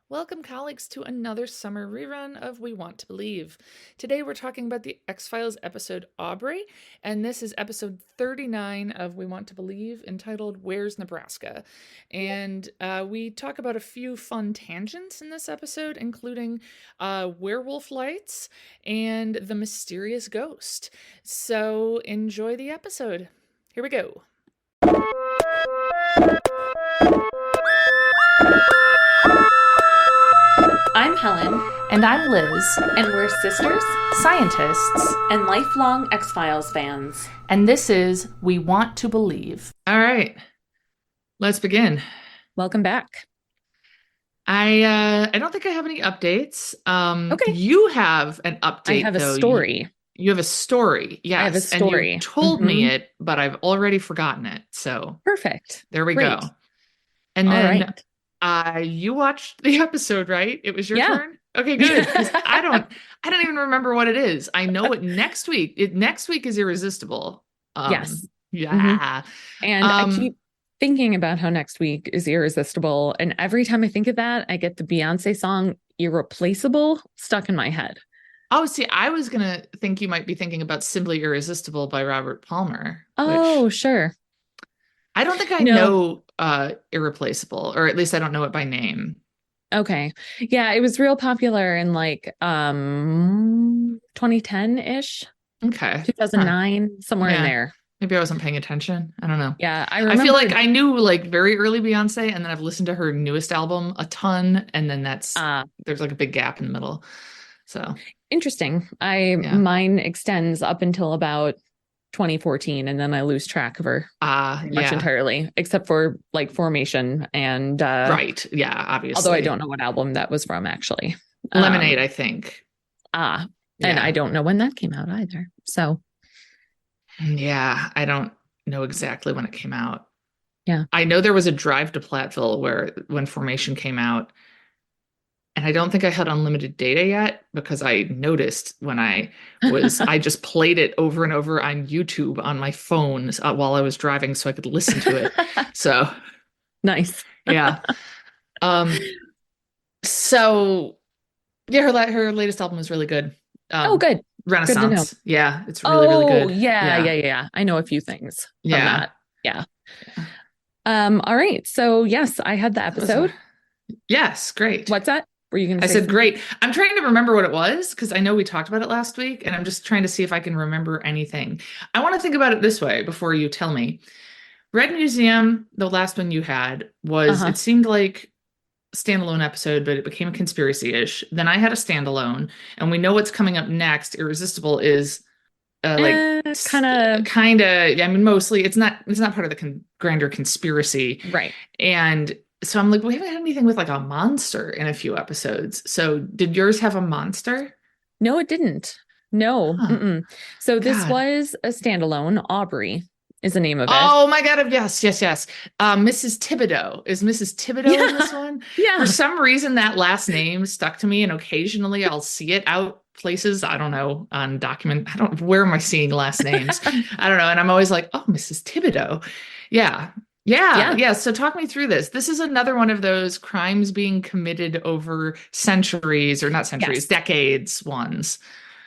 Welcome, colleagues, to another summer rerun of We Want to Believe. Today we're talking about the X-Files episode Aubrey, and this is episode 39 of We Want to Believe, entitled Where's Nebraska? And we talk about a few fun tangents in this episode, including werewolf lights and the mysterious ghost. So enjoy the episode. Here we go. I'm Helen. And I'm Liz. And we're sisters, Scientists. and lifelong X-Files fans. And this is We Want to Believe. All right. Let's begin. Welcome back. I don't think I have any updates. Okay. You have an update, I have though. a story. You have a story. Yes. I have a story. And you told me it, but I've already forgotten it. So Perfect. there we Great. go. And All then right. you watched the episode, right? It was your Yeah. turn? Okay, good. 'Cause I don't even remember what it is. I know it next week. Next week is Irresistible. Yes. Yeah. And I keep thinking about how next week is Irresistible. And every time I think of that, I get the Beyonce song Irreplaceable stuck in my head. Oh, see, I was going to think you might be thinking about Simply Irresistible by Robert Palmer. Oh, sure. I don't think I know Irreplaceable, or at least I don't know it by name. Okay. Yeah, it was real popular in like 2010-ish. Okay. 2009, somewhere in there. Maybe I wasn't paying attention. I don't know. Yeah, I feel like I knew like very early Beyonce, and then I've listened to her newest album a ton, and then there's like a big gap in the middle. So interesting. Mine extends up until about 2014, and then I lose track of her much entirely, except for like Formation and right. Yeah, obviously. Although I don't know what album that was from, actually. Lemonade, I think. And I don't know when that came out either. So yeah, I don't know exactly when it came out. Yeah. I know there was a drive to Platteville when Formation came out. And I don't think I had unlimited data yet, because I noticed when I just played it over and over on YouTube on my phone while I was driving so I could listen to it. So nice. Yeah. So yeah, her latest album is really good. Good. Renaissance. Good, yeah, it's really, really good. Yeah. I know a few things from that. Yeah. All right. So yes, I had the episode. Yes, great. What's that? Were you going to say I said something? great. I'm trying to remember what it was, because I know we talked about it last week, and I'm just trying to see if I can remember anything. I want to think about it this way before you tell me. Red Museum, the last one you had, was it seemed like a standalone episode, but it became conspiracy-ish. Then I had a standalone, and we know what's coming up next. Irresistible is kind of. I mean, mostly it's not part of the grander conspiracy, right? And so I'm like, we haven't had anything with like a monster in a few episodes. So did yours have a monster? No, it didn't. No. So this was a standalone. Aubrey is the name of it. Oh my God. Yes. Mrs. Thibodeau. Is Mrs. Thibodeau in this one? Yeah. For some reason, that last name stuck to me, and occasionally I'll see it out places. I don't know, on document. Where am I seeing last names? I don't know. And I'm always like, oh, Mrs. Thibodeau. Yeah. So talk me through this. This is another one of those crimes being committed over centuries, or not centuries, decades ones.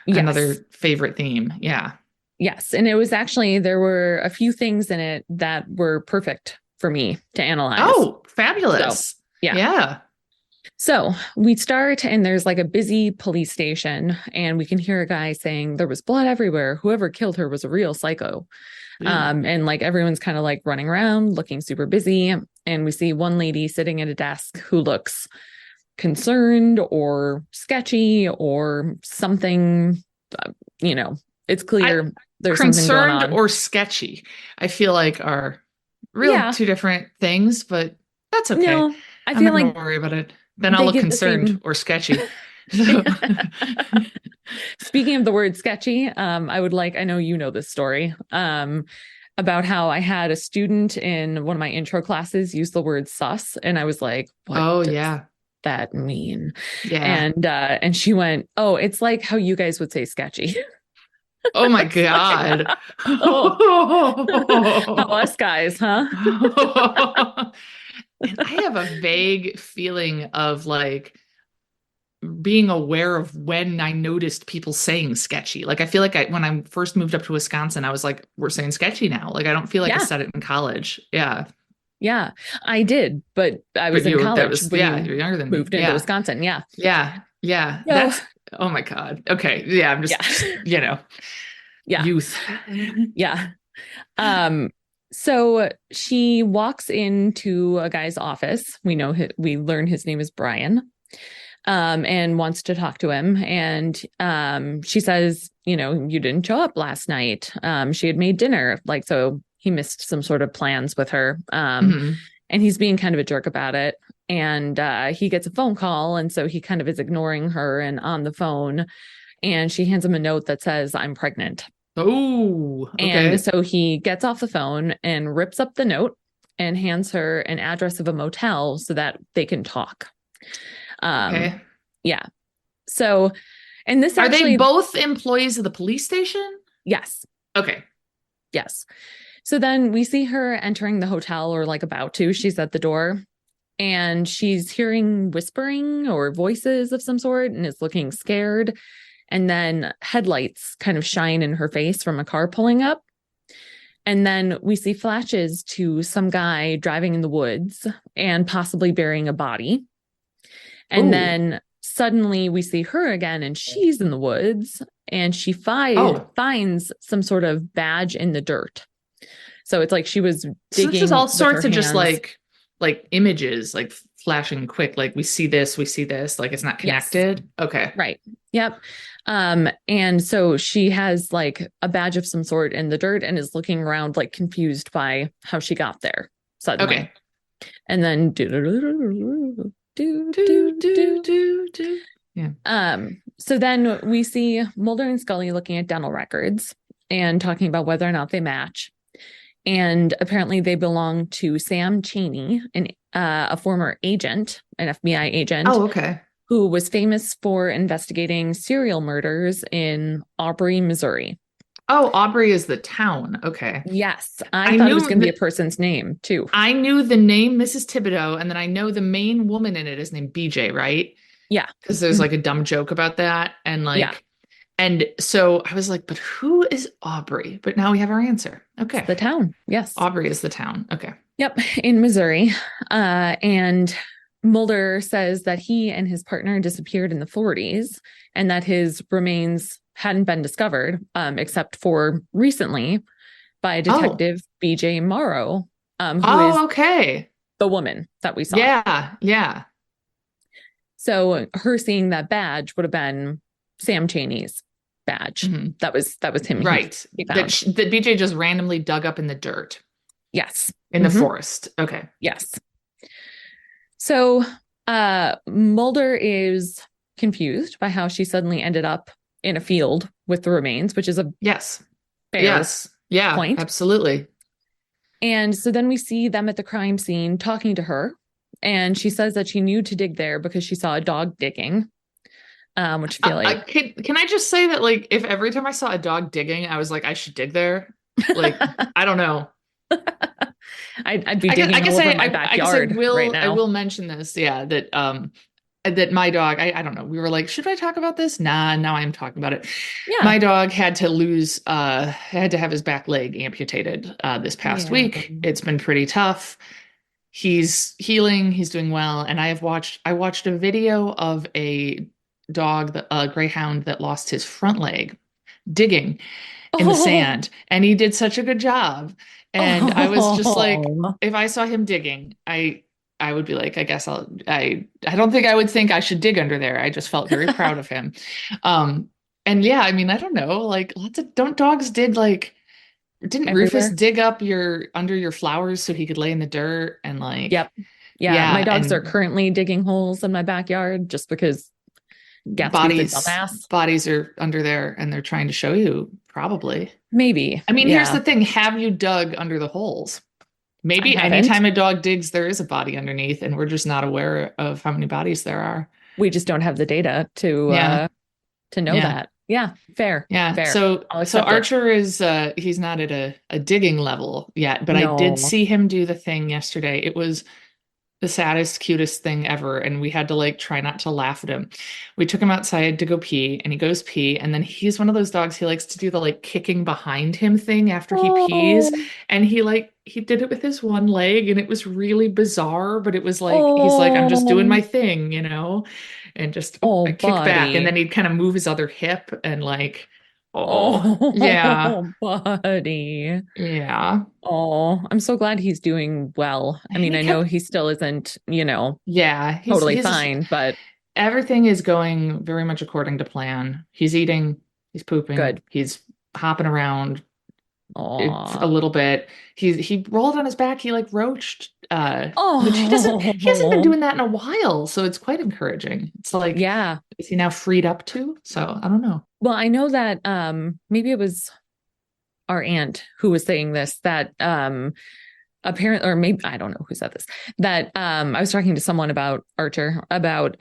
Yes. Another favorite theme. Yeah. Yes. And it was actually, there were a few things in it that were perfect for me to analyze. Oh, fabulous. So, yeah. So we start, and there's like a busy police station, and we can hear a guy saying there was blood everywhere. Whoever killed her was a real psycho. And like everyone's kind of like running around looking super busy. And we see one lady sitting at a desk who looks concerned or sketchy or something. It's clear there's something going on. Concerned or sketchy, I feel like, are real two different things, but that's okay. No, I feel like, don't worry about it. Then I'll look concerned or sketchy. Speaking of the word sketchy, I know you know this story, about how I had a student in one of my intro classes use the word sus, and I was like, what does that mean? Yeah. And she went, oh, it's like how you guys would say sketchy. Oh my God. How us guys, huh? And I have a vague feeling of like being aware of when I noticed people saying sketchy. Like I feel like when I first moved up to Wisconsin, I was like, we're saying sketchy now. Like I don't feel like I Yeah. said it in college. Yeah. Yeah. I did, but I But was in that college was, when yeah, you you're younger than me. moved into Yeah. Wisconsin. Yeah. Yeah. Yeah. So, Oh my God. Okay. Yeah. I'm yeah. Yeah. youth. Yeah. Um, so she walks into a guy's office. We learn his name is Brian. And wants to talk to him. And she says, you didn't show up last night. She had made dinner, like, so he missed some sort of plans with her. Mhm. And he's being kind of a jerk about it. And he gets a phone call. And so he kind of is ignoring her and on the phone. And she hands him a note that says, I'm pregnant. Oh, And okay. so he gets off the phone and rips up the note and hands her an address of a motel so that they can talk. Okay. Yeah. So, and this Are they actually, both employees of the police station? yes, Okay. yes. So then we see her entering the hotel, or like about to. She's at the door and she's hearing whispering or voices of some sort and is looking scared. And then headlights kind of shine in her face from a car pulling up. And then we see flashes to some guy driving in the woods and possibly burying a body. And Oh. then suddenly we see her again and she's in the woods and she Oh. finds some sort of badge in the dirt. So it's like she was So this is digging all with her sorts of just hands. like images, like flashing quick, like we see this, like it's not Yes. connected. Okay. Right. Yep. And so she has like a badge of some sort in the dirt and is looking around like confused by how she got there suddenly. Okay. And then Yeah. So then we see Mulder and Scully looking at dental records and talking about whether or not they match. And apparently they belong to Sam Chaney, a former agent, an FBI agent. Oh, okay. Who was famous for investigating serial murders in Aubrey, Missouri. Oh, Aubrey is the town. Okay. Yes, I thought it was going to be a person's name too. I knew the name Mrs. Thibodeau, and then I know the main woman in it is named BJ, right? Yeah. Because there's like a dumb joke about that. And Yeah. and so I was like, but who is Aubrey? But now we have our answer. Okay. It's the town. Yes. Aubrey is the town. Okay. Yep. In Missouri. And Mulder says that he and his partner disappeared in the 40s and that his remains hadn't been discovered, except for recently by Detective BJ Morrow, who is okay. the woman that we saw. Yeah. Yeah. So her seeing that badge would have been Sam Chaney's badge. Mm-hmm. That was him. Right. That BJ just randomly dug up in the dirt. Yes. In the forest. Okay. Yes. So Mulder is confused by how she suddenly ended up in a field with the remains, which is a fair point. Absolutely. And so then we see them at the crime scene talking to her. And she says that she knew to dig there because she saw a dog digging, which I feel like... Can I just say that, like, if every time I saw a dog digging, I was like, I should dig there? Like, I don't know. I'd be digging all over my backyard right now. I will mention this, that my dog, I don't know, we were like, should I talk about this? Nah, now I'm talking about it. Yeah. My dog had to have his back leg amputated this past week. It's been pretty tough. He's healing, he's doing well, and I watched a video of a dog, a greyhound that lost his front leg digging in the sand, and he did such a good job. And I was just like, if I saw him digging, I would be like, I guess I don't think I would think I should dig under there. I just felt very proud of him. And yeah, I mean, I don't know, like don't dogs didn't everywhere. Rufus dig up under your flowers so he could lay in the dirt and like, yep. Yeah. My dogs are currently digging holes in my backyard just because bodies are under there and they're trying to show you, probably. Maybe. I mean, here's the thing. Have you dug under the holes? Maybe anytime a dog digs, there is a body underneath and we're just not aware of how many bodies there are. We just don't have the data to know that. Yeah. Fair. Yeah. Fair. So Archer is, he's not at a digging level yet, but I did see him do the thing yesterday. It was the saddest, cutest thing ever. And we had to like try not to laugh at him. We took him outside to go pee and he goes pee. And then he's one of those dogs, he likes to do the like kicking behind him thing after he pees. Oh, And he did it with his one leg and it was really bizarre, but it was like, he's like, I'm just doing oh, my thing, you know, and just, oh, oh, I kick back. And buddy. then he'd kind of move his other hip and like, oh, yeah, Oh, buddy. yeah. Oh, I'm so glad he's doing well. I And mean, he I know kept, he still isn't, yeah, totally fine, but everything is going very much according to plan. He's eating, he's pooping, good. he's hopping around a Oh, little bit. He rolled on his back, he like roached, which he hasn't been oh, doing that in a while, so it's quite encouraging. It's like, yeah. is he now freed up to? So I don't know. Well, I know that maybe it was our aunt who was saying this that apparently, or maybe I don't know who said this, that I was talking to someone about Archer about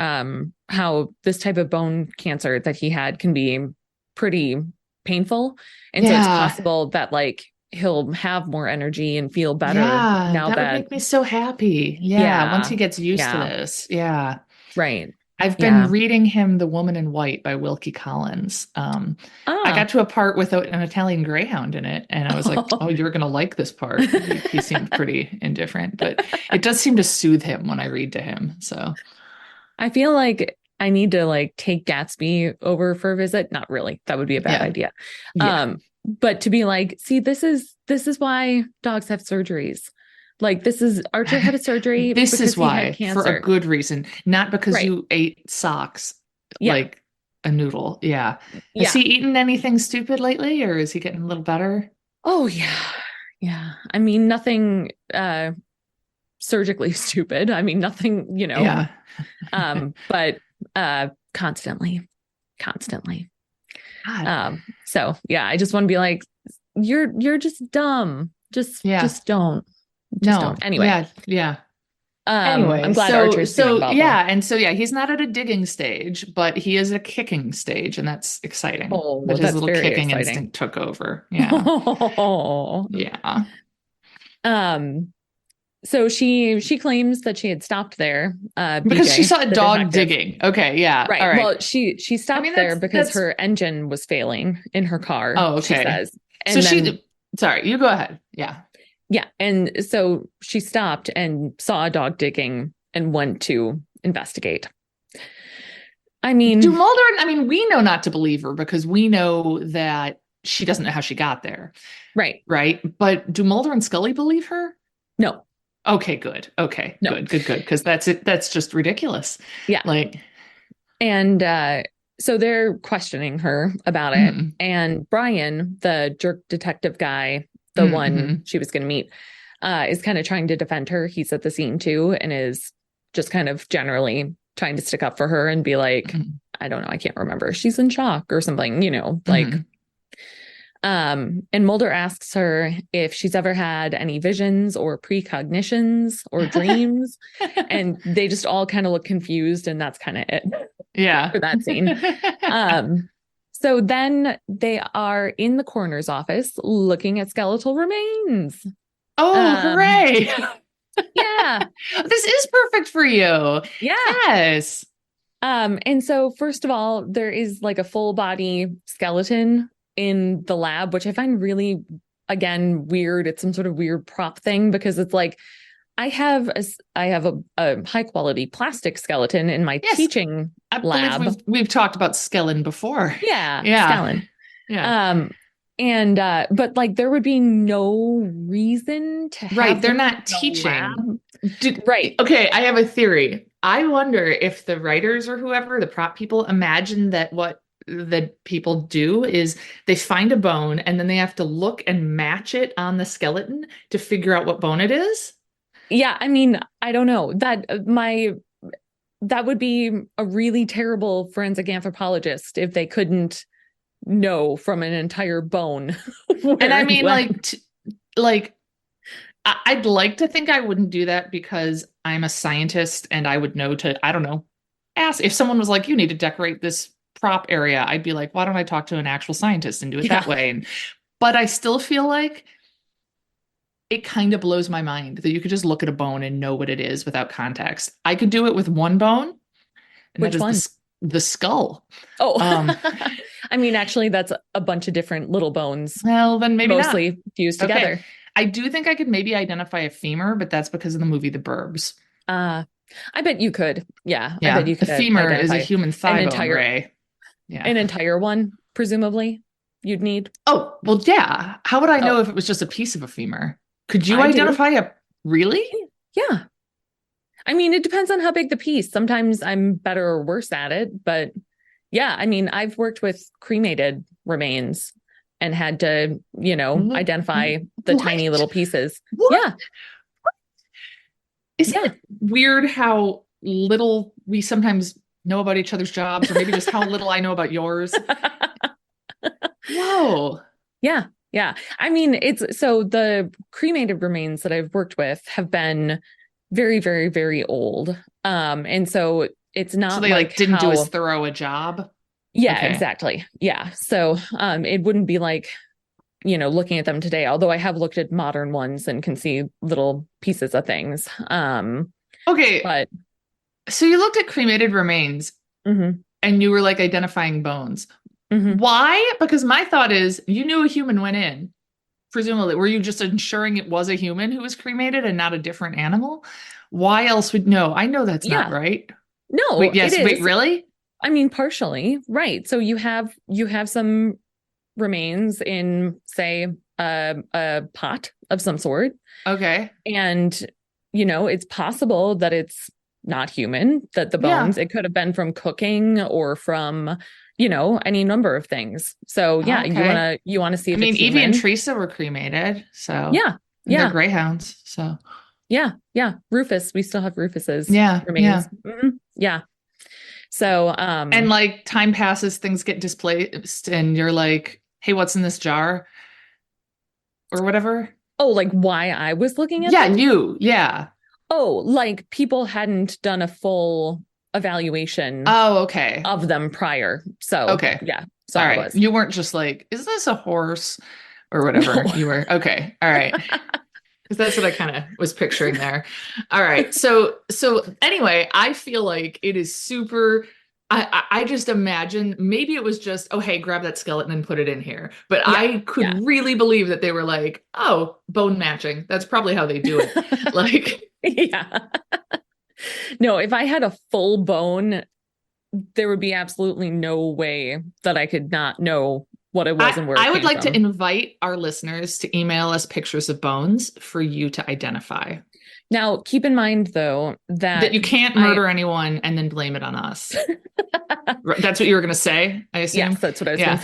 how this type of bone cancer that he had can be pretty painful. And so it's Yeah. possible that like he'll have more energy and feel better Yeah, now that would that, make me so happy. Yeah, once yeah, he gets used to yeah, this. Yeah. right. I've been Yeah. reading him The Woman in White by Wilkie Collins. I got Ah. to a part with an Italian greyhound in it, and I was like, oh, you're going to like this part. He seemed pretty indifferent, but it does seem to soothe him when I read to him. So, I feel like I need to like take Gatsby over for a visit. Not really. That would be a bad yeah, idea. yeah. But to be like, see, this is why dogs have surgeries. Like this is Archer had a surgery This is because he had why, for a cancer. good reason, not because Right. you ate socks Yeah. like a noodle. Yeah. Has Yeah. he eaten anything stupid lately, or is he getting a little better? Oh yeah. Yeah. I mean, nothing surgically stupid. I mean, nothing, Yeah. but constantly, constantly. God. So yeah, I just want to be like, you're just dumb. Just Yeah. just don't. Just No. don't. Anyway, Yeah. Yeah. I'm Anyway, glad Archer's doing well though. so yeah, he's not at a digging stage, but he is at a kicking stage, and that's exciting. Oh, That his that's little very kicking exciting. instinct took over. Yeah. Oh. Yeah. Um, so she claims that she had stopped there, Because she BJ, saw a the dog detective. digging. Okay, yeah. Right. All right. Well, she I mean, stopped there because that's her engine was failing in her car, oh, she okay. says. So And then sorry, you go ahead. Yeah. yeah, and so she stopped and saw a dog digging and went to investigate. I Do mean, Mulder, I mean, we know not to believe her because we know that she doesn't know how she got there, right. right? But do Mulder and Scully believe her? No. Okay, good. Okay, No. good, good, good. Because that's it. That's just ridiculous. Yeah. Like, And so they're questioning her about it. mm, And Brian, the jerk detective guy, the mm-hmm. one she was going to meet, is kind of trying to defend her. He's at the scene too and is just kind of generally trying to stick up for her and be like, Mm-hmm. I don't know, I can't remember. She's in shock or something, like. Mm-hmm. And Mulder asks her if she's ever had any visions or precognitions or dreams. And they just all kind of look confused, and that's kind of it Yeah. for that scene. So then they are in the coroner's office looking at skeletal remains. Oh, hooray. Yeah. This is perfect for you. Yeah. Yes. And so first of all, there is like a full body skeleton in the lab, which I find really, again, weird. It's some sort of weird prop thing because it's like I have a high quality plastic skeleton in my Yes. teaching I lab. believe we've talked about skeleton before. Yeah, Yeah. skeleton. Yeah. And but like there would be no reason to have Right. They're them not in the teaching. lab. Right. Okay, I have a theory. I wonder if the writers or whoever, the prop people, imagine that what the people do is they find a bone and then they have to look and match it on the skeleton to figure out what bone it is. Yeah, I mean, I don't know. That would be a really terrible forensic anthropologist if they couldn't know from an entire bone. And I mean, like I'd like to think I wouldn't do that because I'm a scientist and I would know to, I don't know, ask if someone was like, you need to decorate this prop area. I'd be like, why don't I talk to an actual scientist and do it that way? But I still feel like it kind of blows my mind that you could just look at a bone and know what it is without context. I could do it with one bone, and that Which is one? the skull. Oh, Um, I mean, actually, that's a bunch of different little bones, well, then maybe not. mostly fused Okay. together. I do think I could maybe identify a femur, but that's because of the movie The Burbs. Uh, I bet you could. Yeah, I bet Yeah, you a could femur is a identify human an thigh bone, Ray. Yeah. entire one, presumably you'd need. Oh, well, yeah. How would I know Oh, if it was just a piece of a femur? Could you I do. identify a really? Yeah. I mean, it depends on how big the piece. Sometimes I'm better or worse at it, but yeah, I mean, I've worked with cremated remains and had to, identify the tiny What? little pieces. What? Yeah. Isn't Yeah. it weird how little we sometimes know about each other's jobs, or maybe just how little I know about yours? Whoa. Yeah. Yeah. I mean, it's so the cremated remains that I've worked with have been very, very, very old. And so it's So not they like didn't do as how, thorough a job. yeah, Okay. exactly. Yeah. So it wouldn't be like, looking at them today, although I have looked at modern ones and can see little pieces of things. Okay. But So you looked at cremated remains mhm, and you were like identifying bones. mhm. Why? Because my thought is you knew a human went in. Presumably, were you just ensuring it was a human who was cremated and not a different animal? Why else would no? I know that's not Yeah. right. No, Wait, it yes, wait, is. really? I mean, partially, right. So you have some remains in, say, a pot of some sort. Okay. And, it's possible that it's not human, that the Yeah. bones, it could have been from cooking or from, any number of things. So yeah, Okay. you wanna see I if it's mean, Evie and human. Teresa were cremated, so Yeah, and they're yeah, greyhounds, so yeah, yeah. Rufus, we still have Rufus's yeah, remains. yeah. Yeah. So And like time passes, things get displaced, and you're like, "Hey, what's in this jar?" or whatever. oh, like why I was looking at Yeah, them? you. Yeah. Oh, like people hadn't done a full evaluation Oh, okay. of them prior. So Okay. yeah, so All I right. was. You weren't just like, "Is this a horse?" or No. whatever. You were okay. All right. Because that's what I kind of was picturing there. All right. So anyway, I feel like it is super. I just imagine maybe it was just, oh, hey, grab that skeleton and put it in here. But Yeah, I yeah. could really believe that they were like, oh, bone matching. That's probably how they do it. Like, Yeah. No, if I had a full bone, there would be absolutely no way that I could not know what it was and where it I would came like to from. invite our listeners to email us pictures of bones for you to identify. Now, keep in mind though That that you can't I murder anyone and then blame it on us. That's what you were going to say, I yes, assume. that's what I was going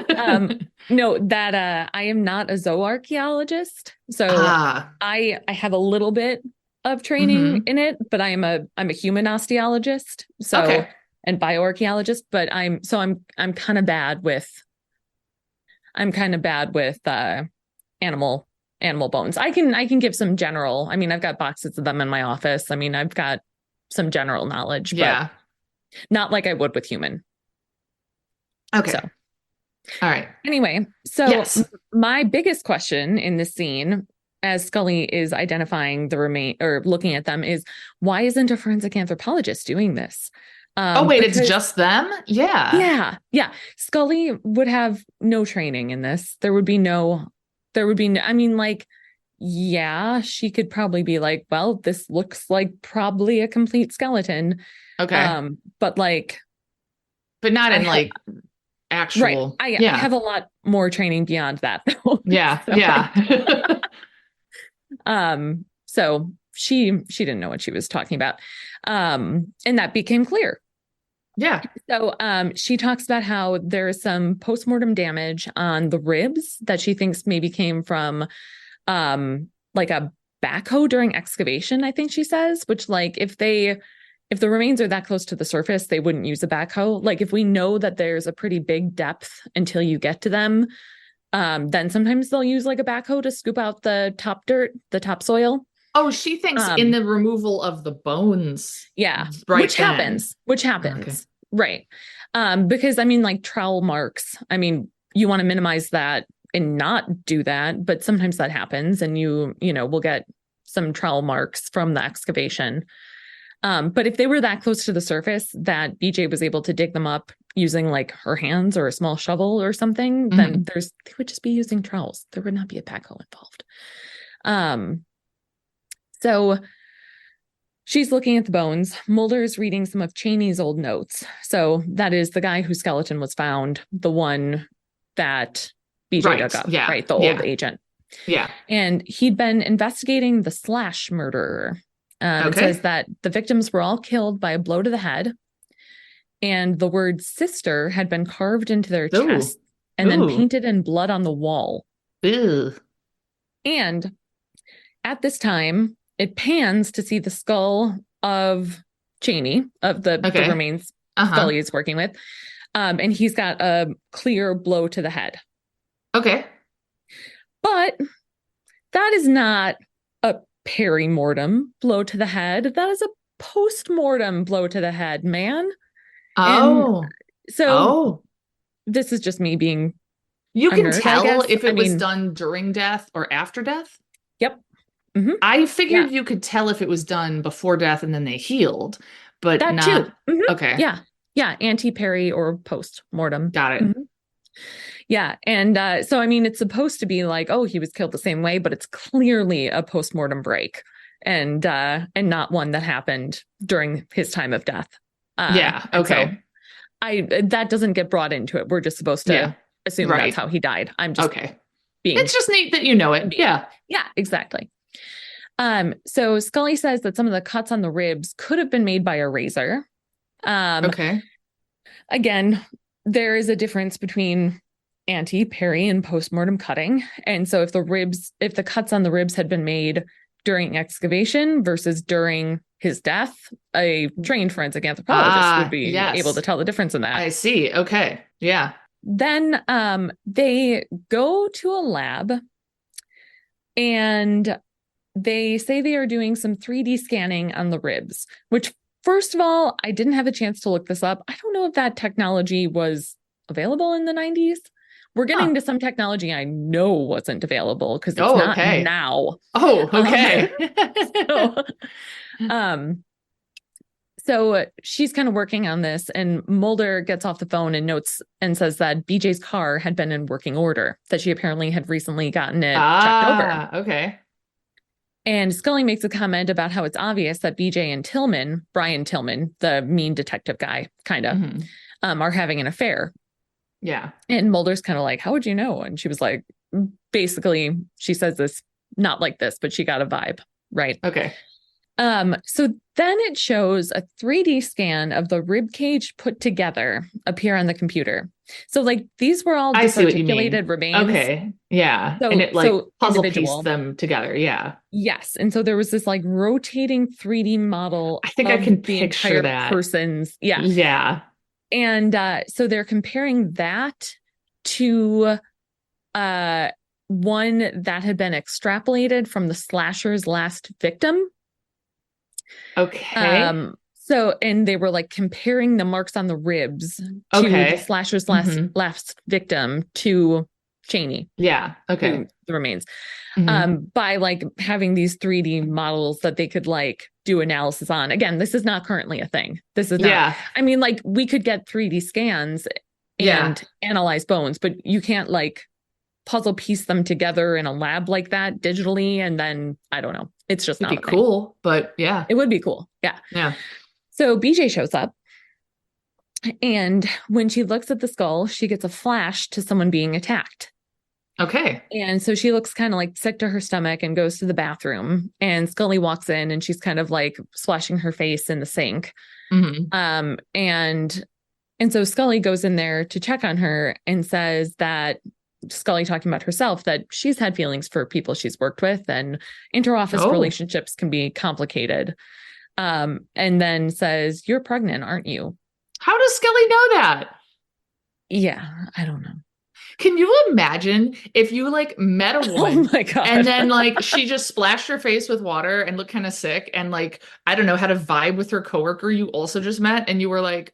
Yeah. to say. No, that I am not a zooarchaeologist, so Ah. I have a little bit of training Hmm. in it, but I'm a human osteologist, so Okay. and bioarchaeologist, but I'm kind of bad with animal bones. I can give some general. I mean, I've got boxes of them in my office. I mean, I've got some general knowledge, but Yeah. not like I would with human. Okay. So All right. anyway, so Yes. my biggest question in this scene, as Scully is identifying the remain or looking at them, is why isn't a forensic anthropologist doing this? Oh, wait, it's Because just them? Yeah. yeah, Scully would have no training in this. I mean, like, yeah, she could probably be like, well, this looks like probably a complete skeleton. Okay. But like, But not I in have like right, actual. I Yeah. have a lot more training beyond that. Yeah. So, Yeah. so she didn't know what she was talking about. And that became clear. Yeah. So she talks about how there's some postmortem damage on the ribs that she thinks maybe came from like a backhoe during excavation, I think she says, which like if the remains are that close to the surface, they wouldn't use a backhoe. Like if we know that there's a pretty big depth until you get to them, then sometimes they'll use like a backhoe to scoop out the top dirt, the topsoil. Oh, she thinks in the removal of the bones. Yeah, Right which then. Okay. right? Because I mean, like trowel marks. I mean, you want to minimize that and not do that, but sometimes that happens, and we'll get some trowel marks from the excavation. But if they were that close to the surface that BJ was able to dig them up using like her hands or a small shovel or something, then they would just be using trowels. There would not be a backhoe involved. So she's looking at the bones. Mulder's reading some of Cheney's old notes. So that is the guy whose skeleton was found, the one that BJ dug up, right? The old agent. Yeah. And he'd been investigating the Slash murderer. It says that the victims were all killed by a blow to the head, and the word sister had been carved into their chest and then painted in blood on the wall. Ew. And at this time, it pans to see the skull of Cheney, of the remains Scully is working with. And he's got a clear blow to the head. Okay. But that is not a peri-mortem blow to the head. That is a post-mortem blow to the head, man. Oh. And so this is just me being You can nerd, tell if it was done during death or after death? Yep. Mm-hmm. I figured you could tell if it was done before death and then they healed, but that not. Too. Mm-hmm. Okay. Yeah. Yeah. Anti-peri or post-mortem. Got it. Mm-hmm. Yeah. And so, it's supposed to be like, he was killed the same way, but it's clearly a post-mortem break and not one that happened during his time of death. Yeah. Okay. So that doesn't get brought into it. We're just supposed to assume that's how he died. I'm just it's just neat that you know it. Yeah. Yeah, exactly. So Scully says that some of the cuts on the ribs could have been made by a razor. Again, there is a difference between anti-peri and post-mortem cutting. And so if the cuts on the ribs had been made during excavation versus during his death, a trained forensic anthropologist would be able to tell the difference in that. I see. Okay. Yeah. Then they go to a lab and they say they are doing some 3D scanning on the ribs, which, first of all, I didn't have a chance to look this up. I don't know if that technology was available in the 90s. We're getting to some technology I know wasn't available because it's not now. Oh, okay. So she's kind of working on this, and Mulder gets off the phone and notes and says that BJ's car had been in working order, that she apparently had recently gotten it checked over. Okay. And Scully makes a comment about how it's obvious that BJ and Brian Tillman, the mean detective guy, kind of, are having an affair. Yeah. And Mulder's kind of like, how would you know? And she was like, basically, she says this, not like this, but she got a vibe. Right. Okay. So then it shows a 3D scan of the rib cage put together appear on the computer. So like these were all disarticulated remains. Okay. Yeah. So, and it puzzle pieced them together. Yeah. Yes. And so there was this like rotating 3D model. I think I can picture that person's. Yeah. Yeah. And so they're comparing that to one that had been extrapolated from the slasher's last victim. Okay. So, and they were like comparing the marks on the ribs to the slasher's last victim to Cheney. Yeah. Okay. The remains. By like having these 3D models that they could like do analysis on. Again, this is not currently a thing. This is not, like we could get 3D scans and analyze bones, but you can't like puzzle piece them together in a lab like that digitally. And then I don't know. It's just not cool, but yeah. It would be cool. Yeah. Yeah. So BJ shows up, and when she looks at the skull, she gets a flash to someone being attacked. Okay. And so she looks kind of like sick to her stomach and goes to the bathroom, and Scully walks in and she's kind of like splashing her face in the sink. And so Scully goes in there to check on her and says that Scully talking about herself, that she's had feelings for people she's worked with, and inter-office relationships can be complicated. And then says, "You're pregnant, aren't you?" How does Scully know that? Yeah, I don't know. Can you imagine if you like met a woman oh my God. and then like she just splashed her face with water and looked kind of sick and like, I don't know, had a vibe with her coworker you also just met and you were like,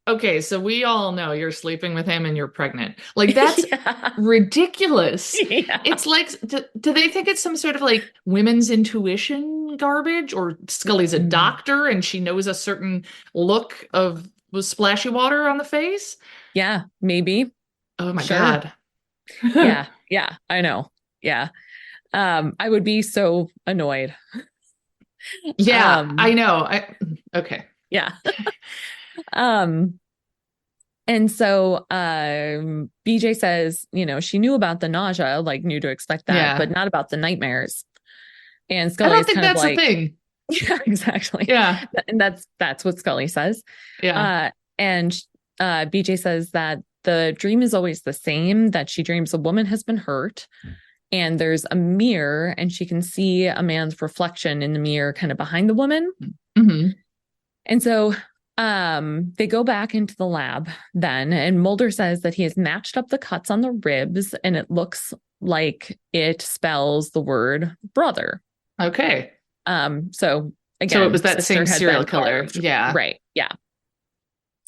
Okay, so we all know you're sleeping with him and you're pregnant. Like that's Yeah. ridiculous. Yeah. It's like, do they think it's some sort of like women's intuition garbage, or Scully's a Mm. doctor and she knows a certain look of with splashy water on the face? Yeah, maybe. Oh my Sure. God. Yeah. Yeah, I know. Yeah. I would be so annoyed. Yeah, I Um, know. Okay. yeah. Um, and so BJ says, she knew about the nausea, like knew to expect that, Yeah. but not about the nightmares. And I Scully don't is think kind of that's a like, thing. yeah, exactly. Yeah. And that's what Scully says. Yeah. And BJ says that the dream is always the same, that she dreams a woman has been hurt and there's a mirror and she can see a man's reflection in the mirror kind of behind the woman. Hmm. And so they go back into the lab then, and Mulder says that he has matched up the cuts on the ribs and it looks like it spells the word brother. Okay. So So it again, was that sister same had serial been killer. carved. Yeah. Right. Yeah.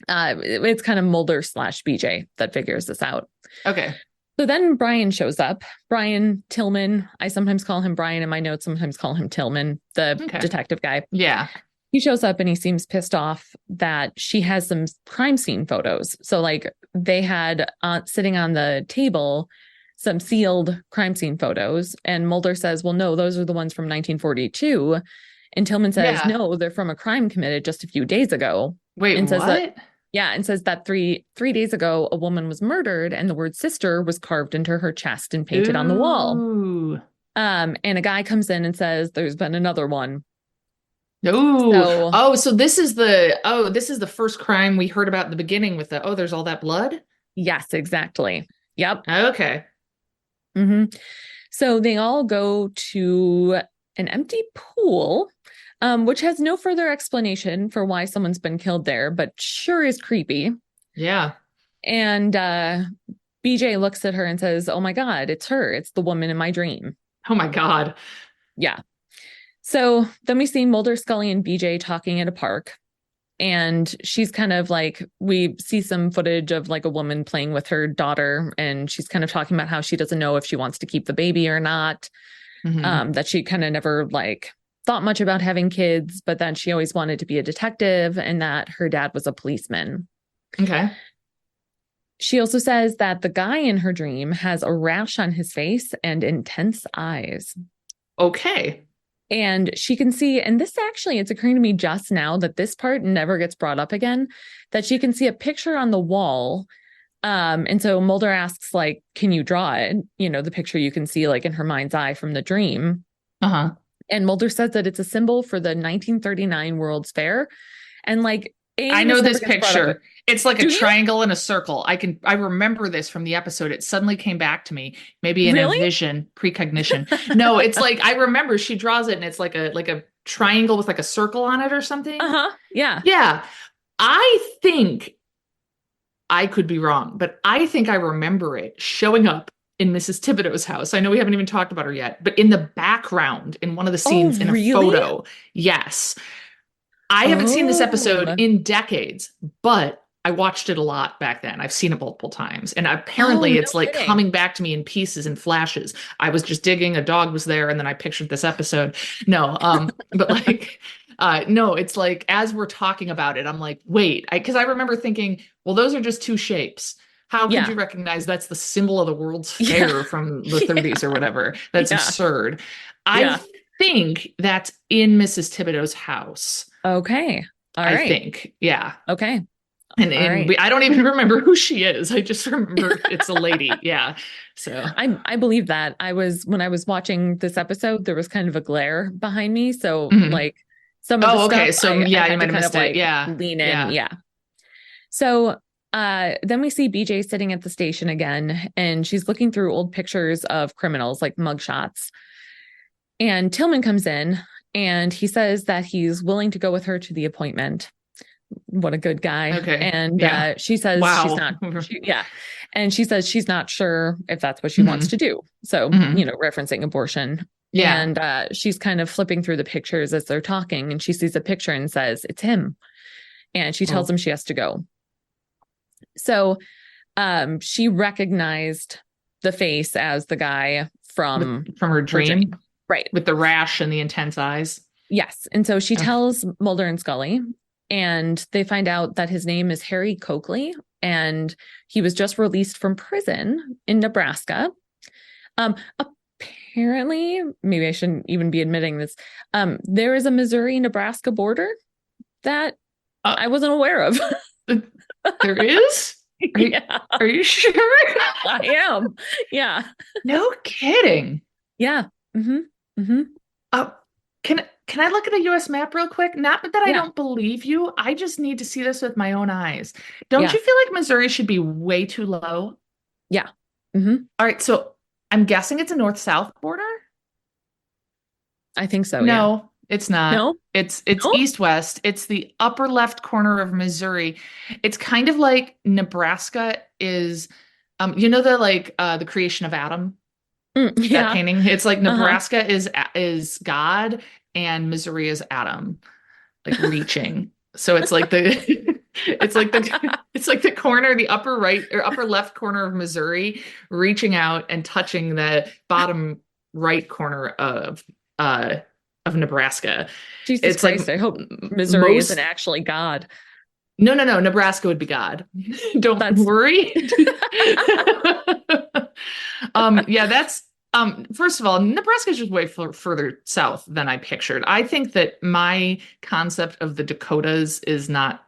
It's kind of Mulder slash BJ that figures this out. Okay. So then Brian shows up. Brian Tillman. I sometimes call him Brian in my notes, sometimes call him Tillman, the Okay. detective guy. Yeah. He shows up and he seems pissed off that she has some crime scene photos. So, like, they had sitting on the table some sealed crime scene photos. And Mulder says, well, no, those are the ones from 1942. And Tillman says, Yeah. no, they're from a crime committed just a few days ago. Wait, And says that, what? yeah, and says that three days ago, a woman was murdered and the word sister was carved into her chest and painted on the wall. Ooh. And a guy comes in and says, there's been another one. Ooh. So, So this is the first crime we heard about at the beginning with there's all that blood. yes, exactly. Yep. Okay. Hmm. So they all go to an empty pool, which has no further explanation for why someone's been killed there, but sure is creepy. Yeah. And BJ looks at her and says, oh my God, it's her. It's the woman in my dream. Oh my God. Yeah. So then we see Mulder, Scully, and BJ talking at a park. And she's kind of like, we see some footage of like a woman playing with her daughter. And she's kind of talking about how she doesn't know if she wants to keep the baby or not. Hmm. That she kind of never like thought much about having kids, but then she always wanted to be a detective and that her dad was a policeman. Okay. She also says that the guy in her dream has a rash on his face and intense eyes. Okay. And she can see, and this actually, it's occurring to me just now that this part never gets brought up again, that she can see a picture on the wall. And so Mulder asks, like, can you draw it? The picture you can see like in her mind's eye from the dream. Uh-huh. And Mulder says that it's a symbol for the 1939 World's Fair. And like, I know this picture. It's like a Do you? triangle and a circle. I remember this from the episode. It suddenly came back to me, maybe in a Really? vision, precognition. No, it's like I remember she draws it and it's like a triangle with like a circle on it or something. Uh-huh. Yeah. Yeah. I think I could be wrong, but I think I remember it showing up in Mrs. Thibodeau's house. I know we haven't even talked about her yet, but in the background in one of the Oh, scenes in a really? photo. Yes. I haven't seen this episode Oh. in decades, but I watched it a lot back then. I've seen it multiple times. And Oh, apparently no it's like kidding. coming back to me in pieces and flashes. I was just digging, a dog was there, and then I pictured this episode. No, but like no, it's like as we're talking about it, I'm like, wait, because I remember thinking, well, those are just two shapes. How could Yeah. you recognize that's the symbol of the World's Yeah. Fair from the Yeah. 30s or whatever? That's Yeah. absurd. Yeah. I think that's in Mrs. Thibodeau's house. Okay. All I right. think. Yeah. Okay. And, All and right. we, I don't even remember who she is. I just remember it's a lady. Yeah. So I believe that. When I was watching this episode, there was kind of a glare behind me. So mhm. like some of the Oh, okay. stuff So I yeah, you had might to have kind missed of it. like Yeah. lean in. Yeah. Yeah. So then we see BJ sitting at the station again, and she's looking through old pictures of criminals, like mugshots. And Tillman comes in and he says that he's willing to go with her to the appointment. What a good guy. Okay. And Yeah. she says she's Wow. not, yeah. And she says she's not sure if that's what she wants to do. So, Mhm. Referencing abortion. Yeah. And she's kind of flipping through the pictures as they're talking, and she sees a picture and says, it's him. And she tells him she has to go. So she recognized the face as the guy from From her dream. Right. With the rash and the intense eyes. Yes. And so she tells Mulder and Scully, and they find out that his name is Harry Coakley, and he was just released from prison in Nebraska. Apparently, maybe I shouldn't even be admitting this, there is a Missouri-Nebraska border that I wasn't aware of. There is? Are you sure? I am. Yeah. No kidding. Yeah. Mm-hmm. Mm-hmm. Can I look at a US map real quick? Not that I don't believe you. I just need to see this with my own eyes. Don't you feel like Missouri should be way too low? Yeah. Mm-hmm. All right, so I'm guessing it's a north-south border? I think so. No, it's not. No? It's east-west. It's the upper left corner of Missouri. It's kind of like Nebraska is the creation of Adam? That painting. It's like Nebraska is God and Missouri is Adam, like reaching. So it's like it's like the corner, the upper right or upper left corner of Missouri, reaching out and touching the bottom right corner of Nebraska. Jesus Christ, I hope Missouri isn't actually God. No. Nebraska would be God. Don't worry. That's first of all, Nebraska is just way further south than I pictured. I think that my concept of the Dakotas is not,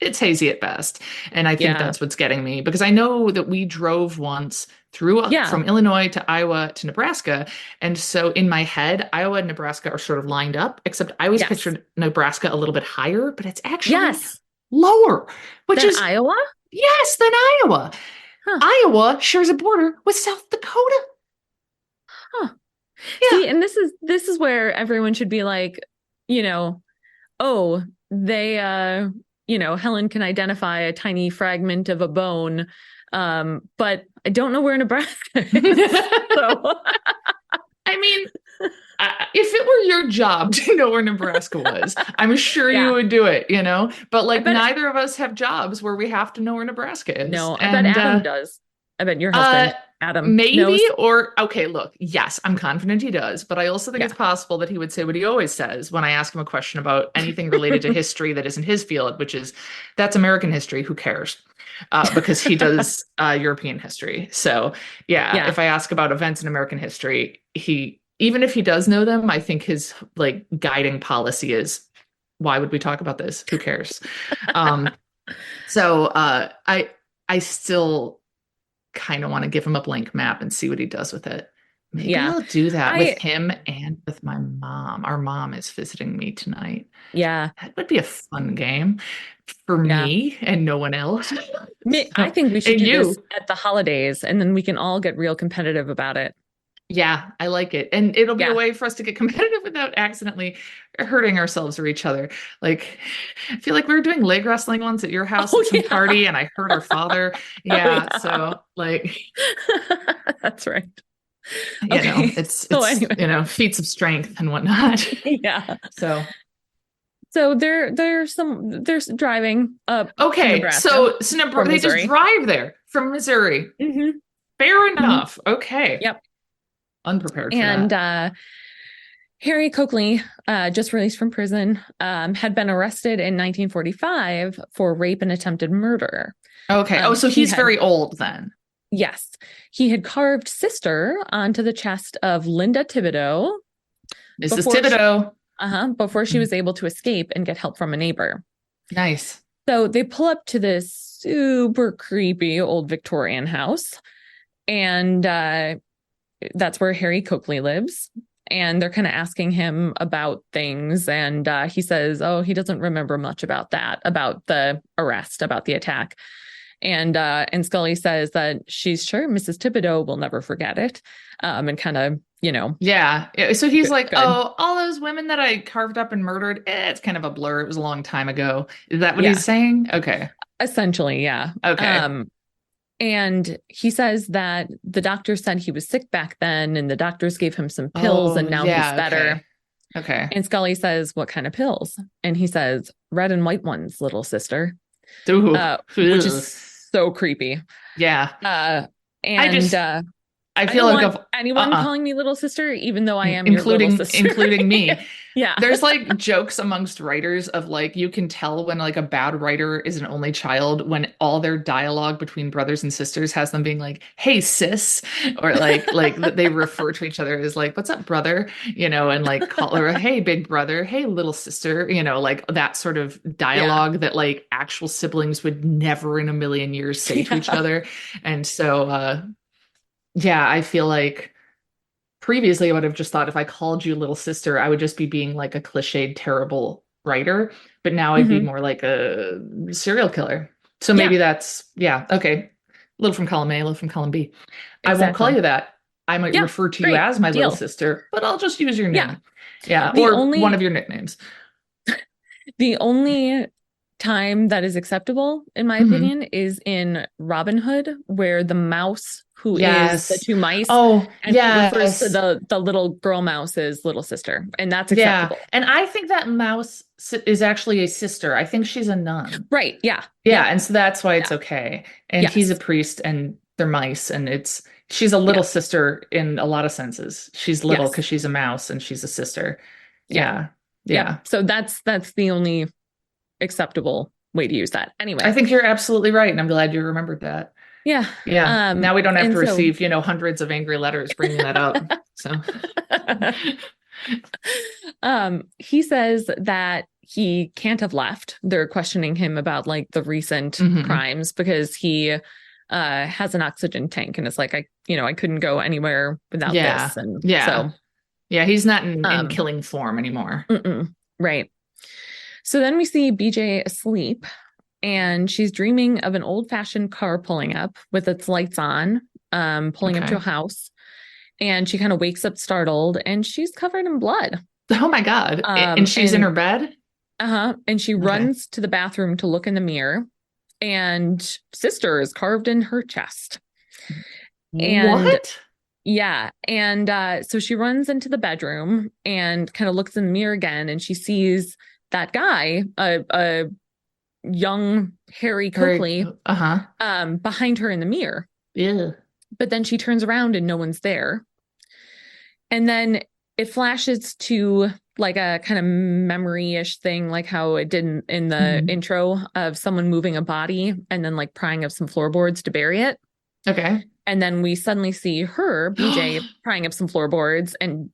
it's hazy at best. And I think that's what's getting me, because I know that we drove once through from Illinois to Iowa to Nebraska. And so in my head, Iowa and Nebraska are sort of lined up, except I always pictured Nebraska a little bit higher, but it's actually lower, which is Iowa. Yes, than Iowa. Huh. Iowa shares a border with South Dakota. Huh. Yeah. See, and this is where everyone should be like, Helen can identify a tiny fragment of a bone, but I don't know where Nebraska is. So. I mean, if it were your job to know where Nebraska was, I'm sure you would do it, But neither of us have jobs where we have to know where Nebraska is. No, I bet Adam does. I bet your husband, Adam, maybe knows. Look, yes, I'm confident he does, but I also think it's possible that he would say what he always says when I ask him a question about anything related to history that isn't his field, which is, that's American history. Who cares? Because he does European history. So if I ask about events in American history, even if he does know them, I think his guiding policy is, why would we talk about this? Who cares? I still kind of want to give him a blank map and see what he does with it. Maybe I'll do that with him and with my mom. Our mom is visiting me tonight. Yeah. That would be a fun game for me and no one else. I think we should do this at the holidays, and then we can all get real competitive about it. Yeah, I like it. And it'll be a way for us to get competitive without accidentally hurting ourselves or each other. I feel like we were doing leg wrestling once at your house at some party, and I hurt our father. So that's right. It's feats of strength and whatnot. So there's driving up. Okay, Nebraska, so they just drive there from Missouri. Mm-hmm. Fair enough. Okay. Yep. Unprepared for that. And Harry Coakley, just released from prison, had been arrested in 1945 for rape and attempted murder. Okay. So he's very old then. Yes. He had carved Sister onto the chest of Linda Thibodeau. Mrs. Thibodeau. Before she was able to escape and get help from a neighbor. Nice. So they pull up to this super creepy old Victorian house, and that's where Harry Coakley lives. And they're kind of asking him about things, and he says, he doesn't remember much about that, about the arrest, about the attack. And Scully says that she's sure Mrs. Thibodeau will never forget it. And kind of, Yeah. So he's like, all those women that I carved up and murdered, it's kind of a blur. It was a long time ago. Is that what he's saying? Okay. Essentially, yeah. Okay. And he says that the doctor said he was sick back then, and the doctors gave him some pills, and now he's better. Okay. And Scully says, "What kind of pills?" And he says, "Red and white ones, little sister." Ooh. Which is so creepy. Yeah. Uh, I and just, I I feel don't like want of anyone calling me little sister, even though I am your little including sister. me. Yeah. There's like jokes amongst writers of like you can tell when like a bad writer is an only child when all their dialogue between brothers and sisters has them being like, "Hey sis," or like they refer to each other as like, "What's up, brother?" And like call her, "Hey big brother," "Hey little sister," like that sort of Yeah. dialogue that like actual siblings would never in a million years say to each Yeah. other. And so yeah, I feel like previously I would have just thought if I called you little sister, I would just be being like a cliched, terrible writer. But now I'd be Hmm. more like a serial killer. So maybe Yeah, that's, yeah, okay. Little from column A, little from column B. I won't call exactly. you that. I might Yeah, refer to you great. as my little Deal. sister, but I'll just use your Yeah. name. Yeah, The or one of only your nicknames. the only time that is acceptable, in my Hmm. opinion, is in Robin Hood, where the mouse who is the Yes. two mice, Oh, and he refers to yes. the little girl mouse as little sister, and that's Yeah. acceptable. And I think that mouse is actually a sister. I think she's a nun. Right. Yeah. Yeah, Yep. and so that's why it's Yeah. okay. And he's a Yes. priest and they're mice and she's a little Yeah. sister in a lot of senses. She's little Yes. because she's a mouse and she's a sister. Yeah. Yeah. Yep. Yeah. So that's the only acceptable way to use that. I Anyway. think you're absolutely right, and I'm glad you remembered that. Yeah. Yeah. Now we don't have to And so receive, hundreds of angry letters bringing that up. So he says that he can't have left. They're questioning him about like the recent mhm. crimes because he has an oxygen tank and it's like I couldn't go anywhere without Yeah. this. And Yeah. so Yeah, he's not in um killing form anymore. right. So then we see BJ asleep and she's dreaming of an old-fashioned car pulling up with its lights on, pulling up to a Okay. house. And she kind of wakes up startled and she's covered in blood. Oh my God. And she's in And her bed? and she Okay. runs to the bathroom to look in the mirror, and sister is carved in her chest. And What? yeah, and so she runs into the bedroom and kind of looks in the mirror again, and she sees that guy, a young Harry Very, Coakley, uh-huh. behind her in the mirror. Yeah. But then she turns around and no one's there. And then it flashes to like a kind of memory-ish thing, like how it did in the Mhm. intro of someone moving a body and then like prying up some floorboards to bury it. Okay. And then we suddenly see her, BJ, prying up some floorboards and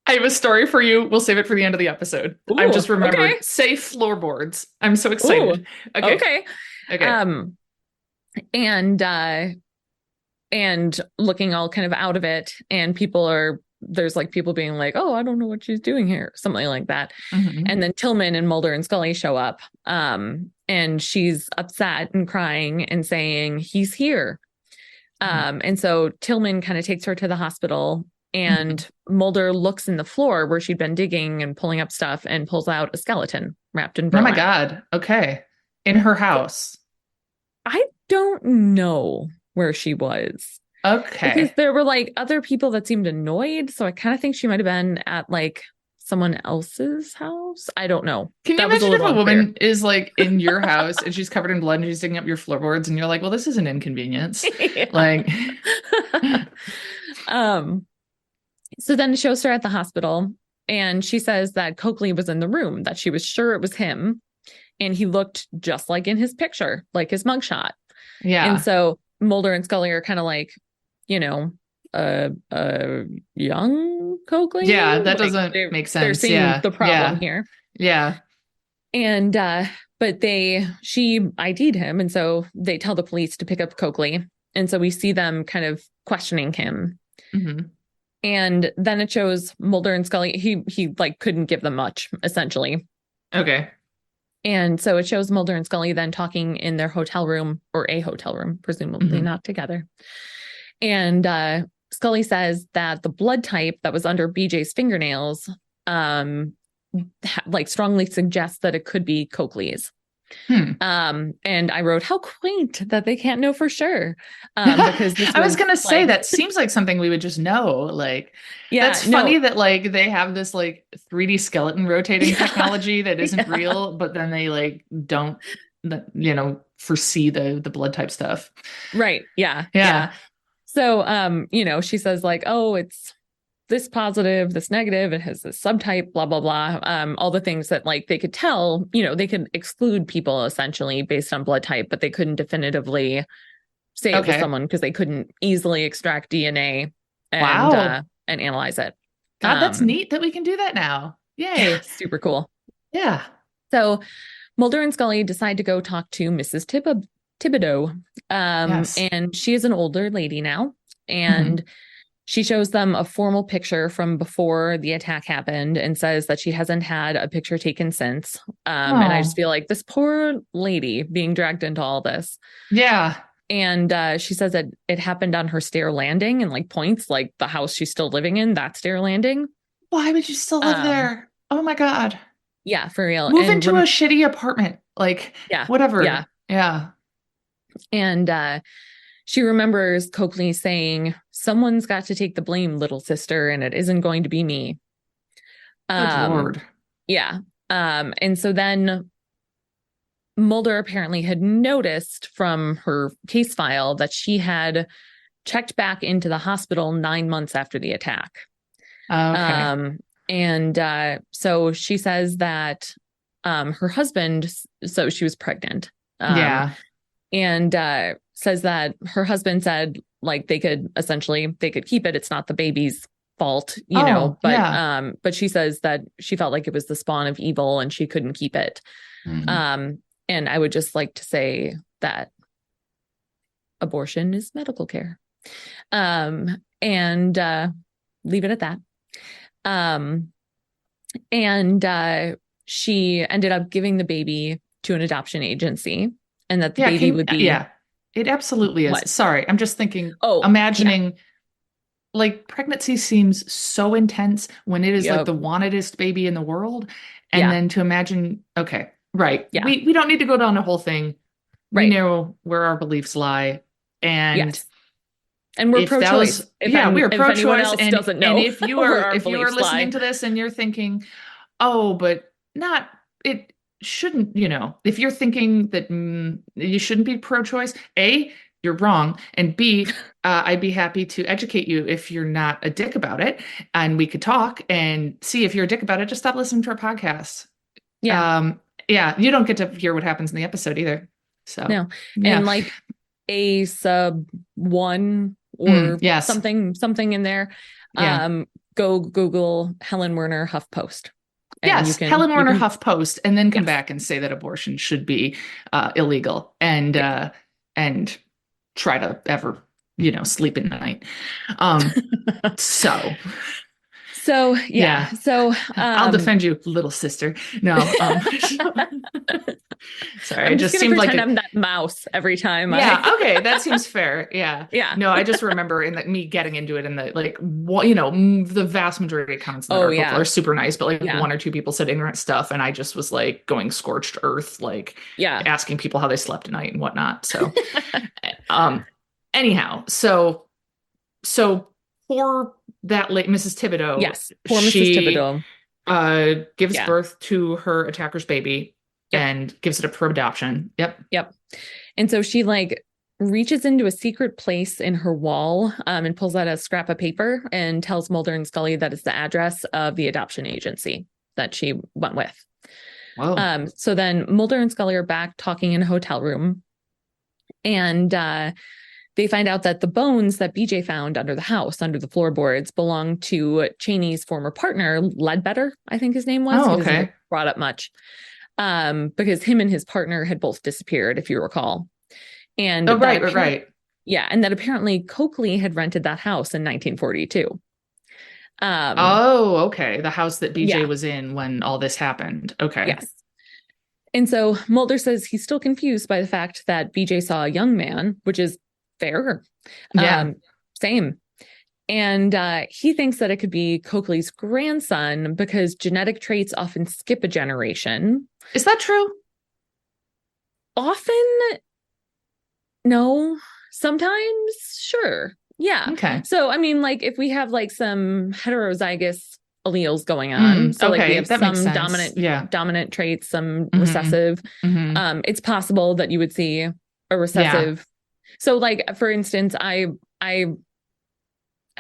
I have a story for you. We'll save it for the end of the episode. I've ooh, just remembered. okay. Say floorboards. I'm so Ooh, excited. Okay. okay. Okay. Um, and and looking all kind of out of it, and there's like people being like, oh, I don't know what she's doing here, something like that. Mhm. And then Tillman and Mulder and Scully show up, and she's upset and crying and saying he's here. And so Tillman kind of takes her to the hospital, Mhm. and Mulder looks in the floor where she'd been digging and pulling up stuff and pulls out a skeleton wrapped in Oh my burlap. God. Okay. In her house. I don't know where she was, because Okay. there were like other people that seemed annoyed. So I kind of think she might have been at like someone else's house. I don't know. Can you That was a imagine if little a unclear. woman is like in your house and she's covered in blood and she's digging up your floorboards and you're like, well, this is an inconvenience. Yeah. Like, um, so then it shows her at the hospital, and she says that Coakley was in the room, that she was sure it was him, and he looked just like in his picture, like his mugshot. And yeah. so Mulder and Scully are kind of like, you know, a young Yeah. Coakley. That Like doesn't make they're sense. seeing Yeah. the problem Yeah. here. Yeah. And but she ID'd him, and so they tell the police to pick up Coakley. And so we see them kind of questioning him. Hmm. And then it shows Mulder and Scully. He like couldn't give them much, essentially. Okay. And so it shows Mulder and Scully then talking in their hotel room, or a hotel room, presumably Hmm. not together. And Scully says that the blood type that was under BJ's fingernails like strongly suggests that it could be Coakley's. Hmm. And I wrote, how quaint that they can't know for sure. Because this I was was gonna say like, that seems like something we would just know. Like, yeah, that's funny no, that like they have this like 3D skeleton rotating yeah, technology that isn't yeah, real, but then they like don't. foresee the blood type stuff. Right. Yeah. Yeah. Yeah. So, she says like, oh, it's this positive, this negative, it has this subtype, blah, blah, blah. All the things that like they could tell, they could exclude people essentially based on blood type, but they couldn't definitively say it was Okay. someone because they couldn't easily extract DNA Wow. and analyze it. God, that's neat that we can do that now. Yeah, Yay. super cool. Yeah. So Mulder and Scully decide to go talk to Mrs. Thibodeau. Yes. And she is an older lady now. Mhm. And she shows them a formal picture from before the attack happened and says that she hasn't had a picture taken since. And I just Oh, feel like this poor lady being dragged into all this. yeah. And she says that it happened on her stair landing and like points like the house she's still living in, that stair landing. Why would you still live Um, there? Oh my God. yeah, for real. Move And into a shitty apartment. Like, yeah, yeah. whatever. Yeah. And she remembers Coakley saying, "Someone's got to take the blame, little sister, and it isn't going to be me." Good Lord. Yeah. And so then Mulder apparently had noticed from her case file that she had checked back into the hospital 9 months after the attack. Okay. And so she says that her husband, so she was pregnant. Yeah. And says that her husband said like they could keep it. It's not the baby's fault, Oh, but yeah. but she says that she felt like it was the spawn of evil and she couldn't keep it. Mhm. And I would just like to say that abortion is medical care. And leave it at that. And she ended up giving the baby to an adoption agency, and that the Yeah. baby would be Yeah. It absolutely is. what? Sorry. I'm just thinking, Oh, yeah. imagining like pregnancy seems so intense when it is like Yep. the wantedest baby in the world. And Yeah. then to imagine, okay, right. Yeah. We don't need to go down the whole thing. We Right. know where our beliefs lie. And Yes. And we're if that pro-choice. was, yeah, we are If anyone pro-choice. else doesn't And know if you where are our if you are beliefs listening lie. to this and you're thinking, oh, but not it shouldn't, if you're thinking that you shouldn't be pro-choice, A, you're wrong. And B, I'd be happy to educate you if you're not a dick about it. And we could talk and see if you're a dick about it. Just stop listening to our podcast. Yeah. Yeah, you don't get to hear what happens in the episode either. So, No. yeah. And like a sub one or Yes. something in there. Yeah. Go Google Helen Werner HuffPost. And Yes, Helen you Warner can, HuffPost, and then come yes. back and say that abortion should be illegal, and try to ever, sleep at night. So So yeah. So I'll defend you, little sister. No, sorry, I'm it just just gonna seemed like pretend I'm that mouse every time yeah, okay, that seems fair. Yeah. Yeah. No, I just remember in me getting into it and the like the vast majority of comments in that Oh article yeah. are super nice, but like Yeah. one or two people said ignorant stuff and I just was like going scorched earth, like Yeah. asking people how they slept at night and whatnot. So anyhow, so poor that late Mrs. Thibodeau, Yes. Poor Mrs. she Thibodeau. gives Yeah. birth to her attacker's baby Yep. and gives it up for adoption. Yep. Yep. And so she like reaches into a secret place in her wall and pulls out a scrap of paper and tells Mulder and Scully that it's the address of the adoption agency that she went with. Whoa. So then Mulder and Scully are back talking in a hotel room, and they find out that the bones that BJ found under the house, under the floorboards, belong to Cheney's former partner, Ledbetter, I think his name was. Oh, He doesn't okay. get brought up much. Because him and his partner had both disappeared, if you recall. And right. Yeah, and that apparently Coakley had rented that house in 1942. Okay. The house that BJ Yeah. was in when all this happened. Okay. Yes. And so Mulder says he's still confused by the fact that BJ saw a young man, which is fair. Yeah. Same. And he thinks that it could be Coakley's grandson because genetic traits often skip a generation. Is that true? Often, no. Sometimes, sure. Yeah. Okay. So, I mean, like if we have like some heterozygous alleles going on. So like we Okay, have that makes some sense. Yeah. dominant traits, some hmm recessive. hmm It's possible that you would see a Yeah. recessive. So like for instance, I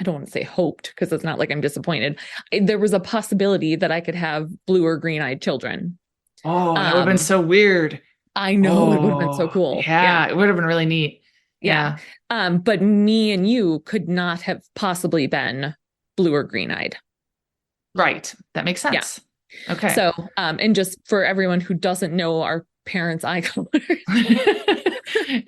don't want to say hoped because it's not like I'm disappointed. There was a possibility that I could have blue or green-eyed children. Oh, that would have been Um, so weird. I know it would have been so Oh, cool. Yeah. yeah, it would have been really neat. Yeah. Yeah. But me and you could not have possibly been blue or green-eyed. Right. That makes Yeah. sense. Okay. So, and just for everyone who doesn't know our parents' eye colors.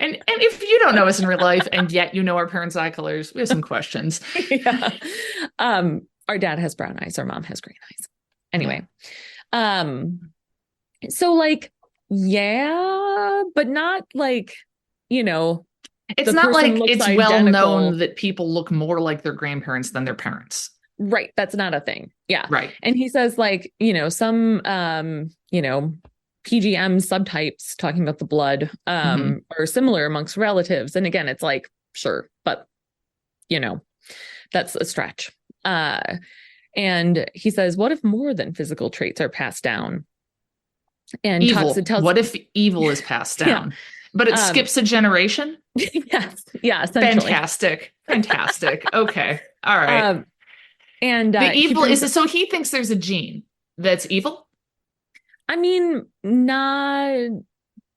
And if you don't know us in real life and yet you know our parents' eye colors, we have some questions. Yeah. Our dad has brown eyes, our mom has green eyes. Anyway. So like, yeah, but not like, you know, It's the not person like looks it's well identical. known that people look more like their grandparents than their parents. Right. That's not a thing. Yeah. Right. And he says like, some PGM subtypes talking about the blood hmm are similar amongst relatives. And again, it's like, sure, but that's a stretch. And he says, what if more than physical traits are passed down? And Evil. tells What if evil is passed yeah. down? But it skips a generation? Yes. Yeah, essentially. Fantastic. Fantastic. Okay. All right. And the evil is so he thinks there's a gene that's evil? I mean, not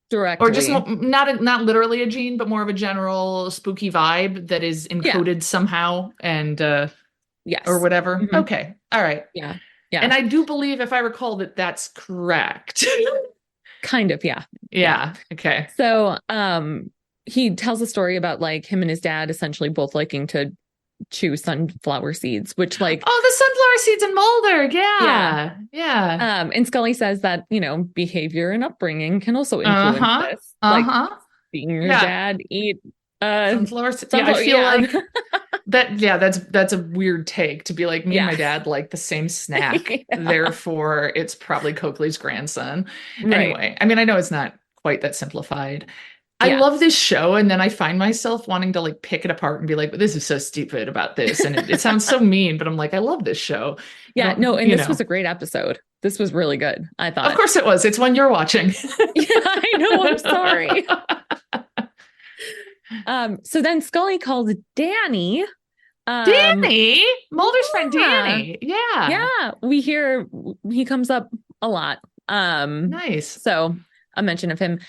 directly. Or just not literally a gene, but more of a general spooky vibe that is encoded somehow and yes. or whatever. Mm-hmm. Okay. All right. Yeah. Yeah. And I do believe, if I recall, that that's correct. Kind of, yeah. Yeah. Okay. So he tells a story about like him and his dad essentially both liking to chew sunflower seeds, which like the sunflower seeds in Mulder. Yeah. And Scully says that behavior and upbringing can also influence this. Like seeing your dad eat sunflower seeds. Yeah, I feel like that. Yeah, that's a weird take to be like, me and my dad like the same snack, therefore it's probably Coakley's grandson. Right. Anyway, I mean, I know it's not quite that simplified. I love this show, and then I find myself wanting to like pick it apart and be like, this is so stupid about this, and it sounds so mean, but I'm like, I love this show. Yeah, no, and this was a great episode. This was really good, I thought. Of course it was. It's one you're watching. Yeah, I know. I'm sorry. So then Scully calls Danny. Danny? Mulder's friend Danny. Yeah. Yeah. We hear he comes up a lot. Nice. So a mention of him.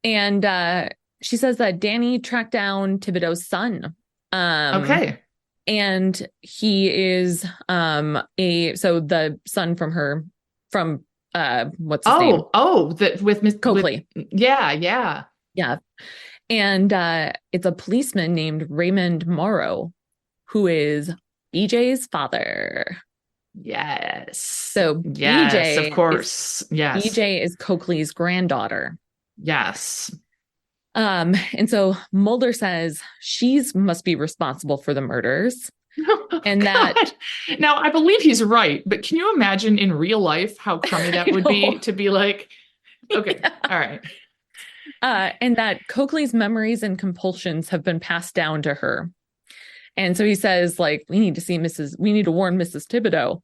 And she says that Danny tracked down Thibodeau's son. Okay. And he is so the son from what's his name? With Miss Coakley. Yeah. And it's a policeman named Raymond Morrow, who is BJ's father. Yes. So yes, of course. Yes. BJ is Coakley's granddaughter. Yes. And so Mulder says she's must be responsible for the murders. And that now I believe he's right, but can you imagine in real life how crummy that would be to be like, okay, all right. And that Coakley's memories and compulsions have been passed down to her. And so he says, like, we need to warn Mrs. Thibodeau.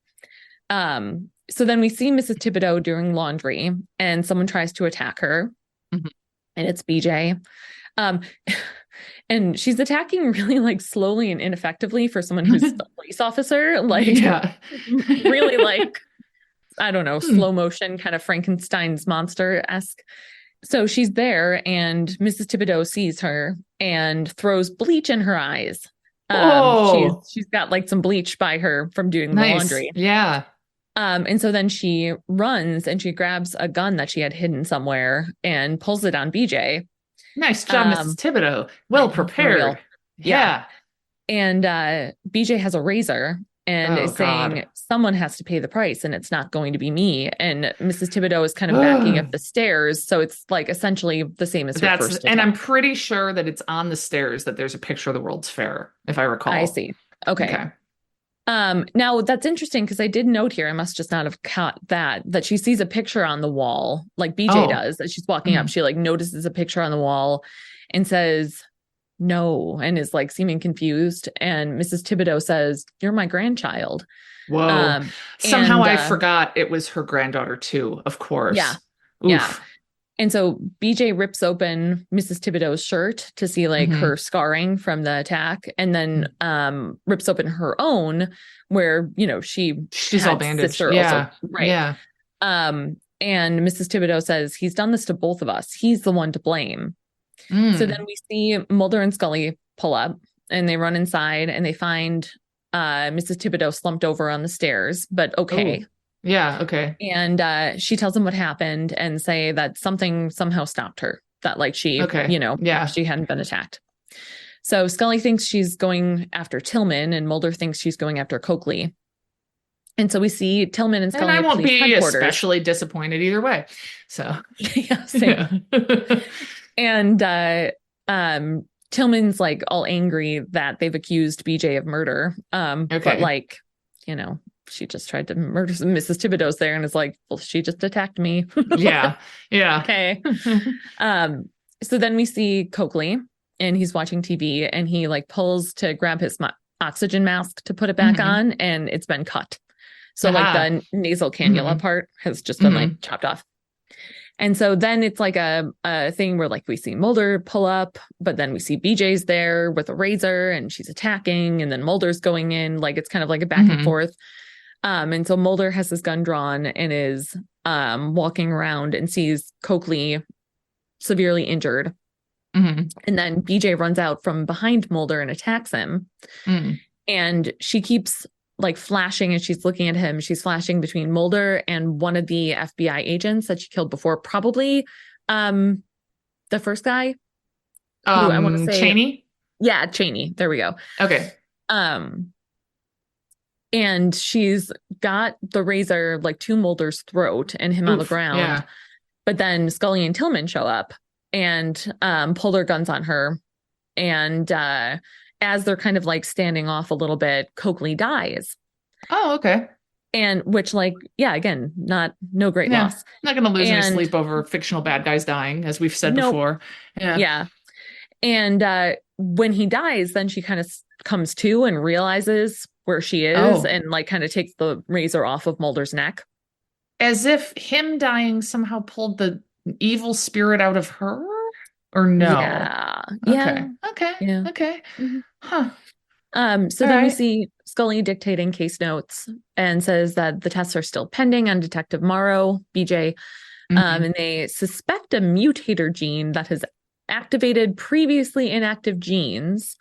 So then we see Mrs. Thibodeau doing laundry and someone tries to attack her. Mm-hmm. And it's BJ. And she's attacking really like slowly and ineffectively for someone who's a police officer. Like, really like, I don't know, slow motion, kind of Frankenstein's monster-esque. So she's there and Mrs. Thibodeau sees her and throws bleach in her eyes. She's got like some bleach by her from doing the laundry. Yeah. And so then she runs and she grabs a gun that she had hidden somewhere and pulls it on BJ. Nice job, Mrs. Thibodeau. Well prepared. Yeah. And BJ has a razor and is saying someone has to pay the price and it's not going to be me. And Mrs. Thibodeau is kind of backing up the stairs. So it's like essentially the same as her first attack. And I'm pretty sure that it's on the stairs that there's a picture of the World's Fair, if I recall. I see. Okay. Now that's interesting because I did note here, I must just not have caught that she sees a picture on the wall, like BJ does, as she's walking up. She like notices a picture on the wall and says, no, and is like seeming confused. And Mrs. Thibodeau says, "You're my grandchild." Whoa. Um, Somehow and I forgot it was her granddaughter too, of yeah, course. yeah. Oof. And so BJ rips open Mrs. Thibodeau's shirt to see like Hmm. her scarring from the attack, and then rips open her own where, she She's all had bandaged. sister also. Yeah. Right. Yeah. And Mrs. Thibodeau says, he's done this to both of us. He's the one to blame. So then Mm. we see Mulder and Scully pull up and they run inside and they find Mrs. Thibodeau slumped over on the stairs, but okay. Oh. Yeah. Okay. And she tells them what happened and say that something somehow stopped her, that like she, Okay. Yeah. she hadn't been attacked. So Scully thinks she's going after Tillman and Mulder thinks she's going after Coakley. And so we see Tillman and Scully And I at won't police be headquarters. especially disappointed either way. So Yeah, same. yeah. And Tillman's like all angry that they've accused BJ of murder. Okay. But like, she just tried to murder Mrs. Thibodeau's there and is like, well, she just attacked me. Yeah. Yeah. Okay. So then we see Coakley and he's watching TV and he like pulls to grab his oxygen mask to put it back on and it's been cut. So like the nasal cannula part has just been like chopped off. And so then it's like a thing where like we see Mulder pull up, but then we see BJ's there with a razor and she's attacking and then Mulder's going in. Like it's kind of like a back and forth. And so Mulder has his gun drawn and is walking around and sees Coakley severely injured. And then BJ runs out from behind Mulder and attacks him. And she keeps like flashing as she's looking at him. She's flashing between Mulder and one of the FBI agents that she killed before, probably the first guy. Who I want to say Cheney. Yeah, Cheney. There we go. Okay. And she's got the razor like to Mulder's throat and him on the ground. Yeah. But then Scully and Tillman show up and pull their guns on her. And as they're kind of like standing off a little bit, Coakley dies. Oh, okay. And which like, yeah, again, no great loss. Not going to lose any sleep over fictional bad guys dying, as we've said before. Yeah. And when he dies, then she kind of comes to and realizes where she is and like kind of takes the razor off of Mulder's neck. As if him dying somehow pulled the evil spirit out of her? Or no? Yeah. Okay. Huh. So then we see Scully dictating case notes and says that the tests are still pending on Detective Morrow, BJ, and they suspect a mutator gene that has activated previously inactive genes,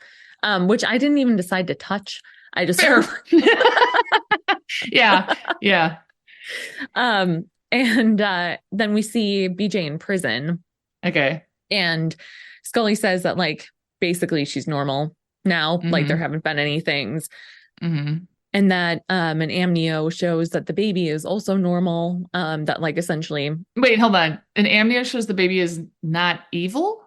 which I didn't even decide to touch. I just yeah. And then we see BJ in prison. Okay. And Scully says that like basically she's normal now, like there haven't been any things. And that an amnio shows that the baby is also normal. That like essentially wait, hold on. An amnio shows the baby is not evil?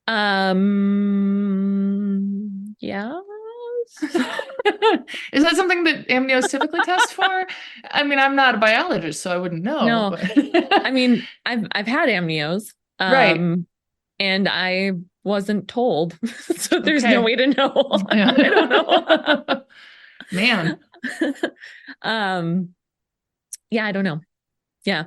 Yeah. Is that something that amnios typically test for? I mean, I'm not a biologist, so I wouldn't know. No. But... I mean, I've had amnios. Right. And I wasn't told. So there's no way to know. I don't know. Man. Yeah, I don't know. Yeah.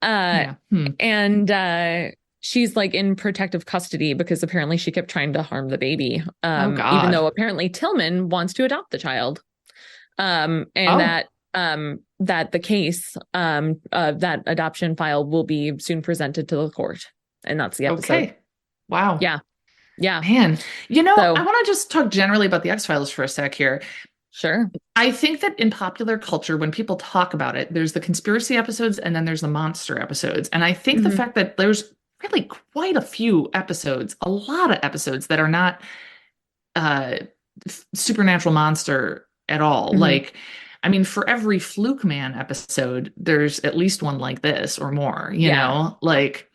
And she's like in protective custody because apparently she kept trying to harm the baby. Even though apparently Tillman wants to adopt the child. And that the case, that adoption file will be soon presented to the court. And that's the episode. Okay. Wow. Yeah. Man, I want to just talk generally about the X-Files for a sec here. Sure. I think that in popular culture, when people talk about it, there's the conspiracy episodes and then there's the monster episodes. And I think the fact that there's really quite a few episodes, a lot of episodes that are not supernatural monster at all. Like, I mean, for every Fluke Man episode, there's at least one like this or more, you know, like,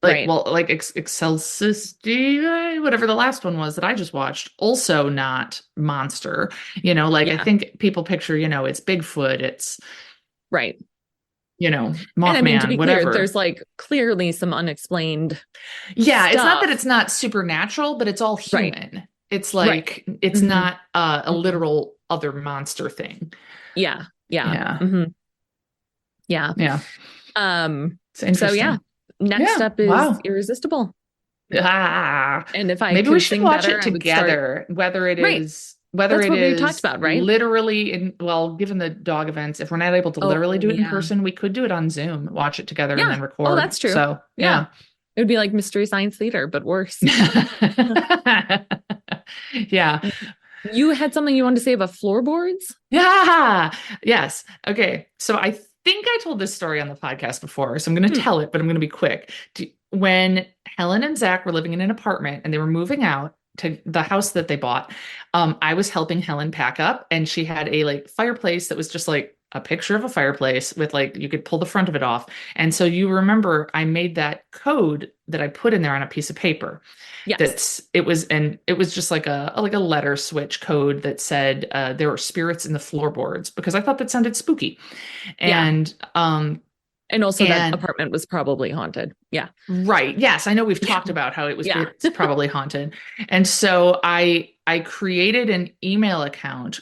well, like Excelsis, whatever the last one was that I just watched, also not monster, I think people picture, it's Bigfoot, it's right. And I mean, to Mothman, be clear, whatever. there's like clearly some unexplained Yeah, it's not that stuff. it's not supernatural, but it's all Right. human. It's Right. like it's Hmm. not a Hmm. literal other monster thing. Yeah. Yeah. Yeah. Hmm. Yeah. Yeah. Um, It's so yeah, interesting. next Yeah. up is Wow. Irresistible. Ah, And if I maybe we could should sing watch better, it I would start. together, whether it Right. is whether That's it what we talked is about, right? literally well, given the dog events, if we're not able to literally Oh, do it in yeah. person, we could do it on Zoom, watch it together and Yeah. then Oh, record. that's true. So, Yeah. yeah. It would be like Mystery Science Theater, but worse. Yeah. You had something you wanted to say about floorboards? Yeah. Yes. Okay. So I think I told this story on the podcast before, so I'm going to Hmm. tell it, but I'm going to be quick. When Helen and Zach were living in an apartment and they were moving out to the house that they bought, I was helping Helen pack up, and she had a like fireplace that was just like a picture of a fireplace with like you could pull the front of it off. And so you remember I made that code that I put in there on a piece of paper Yes. it was just like a letter switch code that said there were spirits in the floorboards because I thought that sounded spooky. Yeah. And And also that and apartment was probably haunted. Yeah. right, yes, I know we've Yeah. talked about how Yeah. it's probably haunted. And so I created an email account,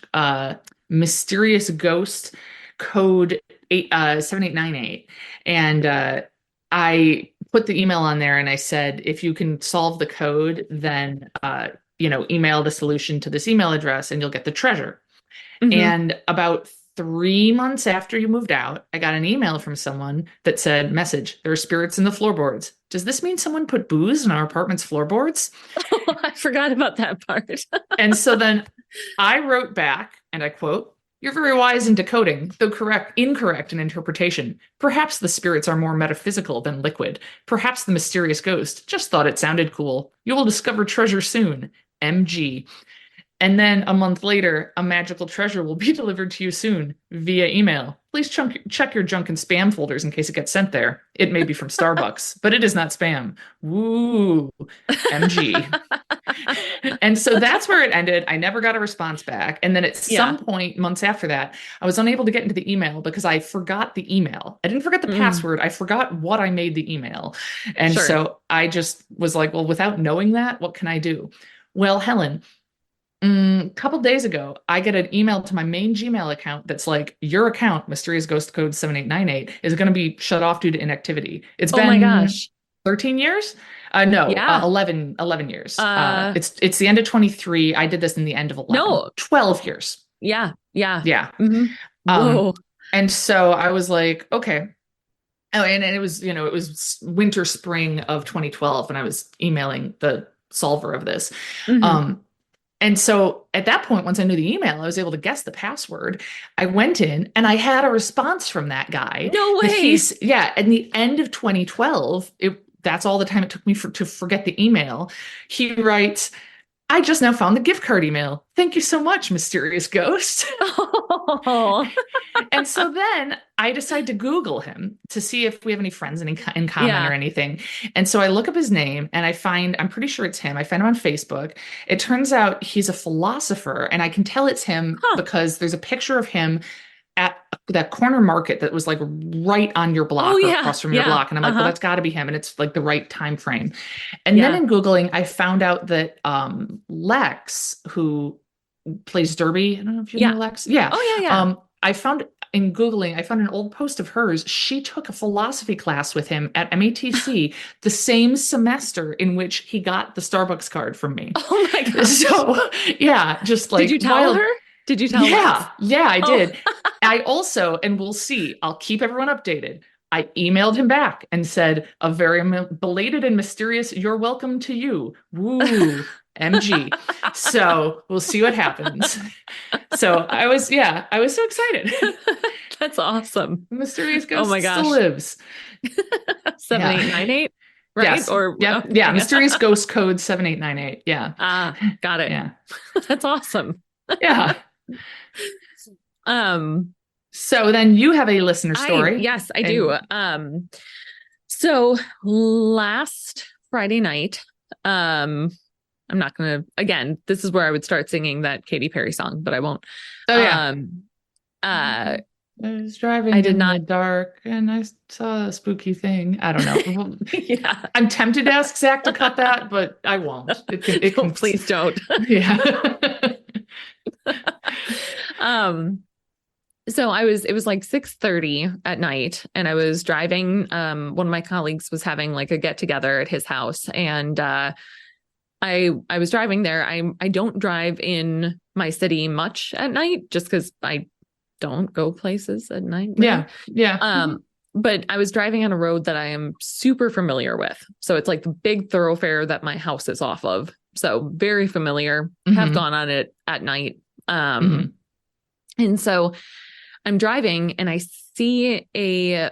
mysterious ghost code 7898, and I put the email on there and I said, if you can solve the code, then email the solution to this email address and you'll get the treasure. Hmm. And about 3 months after you moved out, I got an email from someone that said, message, there are spirits in the floorboards. Does this mean someone put booze in our apartment's floorboards? I forgot about that part. And so then I wrote back and I quote, you're very wise in decoding, though incorrect in interpretation. Perhaps the spirits are more metaphysical than liquid. Perhaps the mysterious ghost just thought it sounded cool. You will discover treasure soon. MG. And then a month later, a magical treasure will be delivered to you soon via email. Please check your junk and spam folders in case it gets sent there. It may be from Starbucks, but it is not spam. Woo, MG. And so that's where it ended. I never got a response back. And then at Yeah. some point, months after that, I was unable to get into the email because I forgot the email. I didn't forget the Mm, password. I forgot what I made the email. And sure. so I just was like, well, without knowing that, what can I do? Well, Helen, a couple days ago, I get an email to my main Gmail account that's like, your account, Mysterious Ghost Code 7898, is going to be shut off due to inactivity. It's Oh my been gosh. 13 years? No, Yeah. 11 years. Uh, It's the end of 23. I did this in the end of 11. no. 12 years. Yeah. Yeah. Yeah. Hmm. Um, Whoa. and so I was like, okay. Oh, and it was, it was winter, spring of 2012 when I was emailing the solver of this. Hmm. Um, and so at that point, once I knew the email, I was able to guess the password. I went in and I had a response from that guy No that way. at the end of 2012, that's all the time it took me to forget the email. He writes, I just now found the gift card email. Thank you so much, mysterious ghost. Oh. And so then I decide to Google him to see if we have any friends in common or Yeah. anything. And so I look up his name and I'm pretty sure it's him. I find him on Facebook. It turns out he's a philosopher, and I can tell it's him Huh. because there's a picture of him at that corner market that was like right on your Oh block or yeah. across from your Yeah. block. And I'm like, well, Uh-huh. that's got to be him. And it's like the right time frame. And then Yeah. in Googling, I found out that Lex, who plays Derby, I don't know if you know Yeah. Lex. Yeah. Oh yeah. Yeah. I found in Googling, I found an old post of hers. She took a philosophy class with him at MATC the same semester in which he got the Starbucks card from me. Oh my gosh. So, yeah, just like Did you tell wild. her? Did you tell Lex? Yeah, I Oh. did. I also, and we'll see, I'll keep everyone updated. I emailed him back and said, a very belated and mysterious, you're welcome to you. Woo, MG. So we'll see what happens. So I was so excited. That's awesome. Mysterious Oh ghost my still gosh. lives. 7898, right? Yes. Or Yeah. okay. Yeah. Mysterious ghost code 7898. Yeah. Ah, got it. Yeah. That's awesome. Yeah. Um, So then you have a listener story. yes, I do. So last Friday night, I'm not gonna, again, this is where I would start singing that Katy Perry song, but I won't. Oh yeah. Uh, I was I driving did in not. the dark and I saw a spooky thing. I don't know. Well, Yeah. I'm tempted to ask Zach to cut that, but I won't. It No, can, please don't. yeah. Um, so it was like 6:30 at night, and I was driving. One of my colleagues was having like a get together at his house, and I was driving there. I don't drive in my city much at night just because I don't go places at night, really. Yeah. Yeah. But I was driving on a road that I am super familiar with. So it's like the big thoroughfare that my house is off of. So very familiar, have Hmm. gone on it at night. Hmm. And so I'm driving and I see a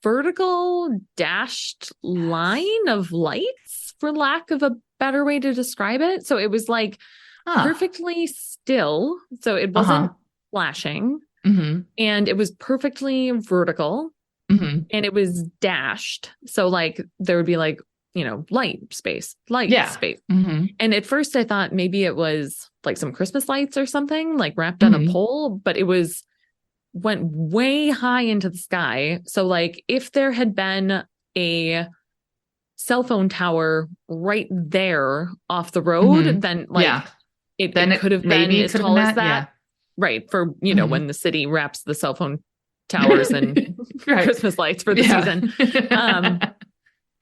vertical dashed line of lights, for lack of a better way to describe it. So it was like Huh. perfectly still. So it Uh-huh. wasn't flashing Hmm. and it was perfectly vertical Hmm. and it was dashed. So like there would be like, light Yeah. space. Hmm. And at first I thought maybe it was like some Christmas lights or something like wrapped on a Hmm. pole, but it went way high into the sky. So like if there had been a cell phone tower right there off the Hmm. road, then Yeah. like it Then could it have been maybe as could have been tall as that. that. Yeah. Right. For, Hmm. when the city wraps the cell phone towers and Right. Christmas lights for the Yeah. season.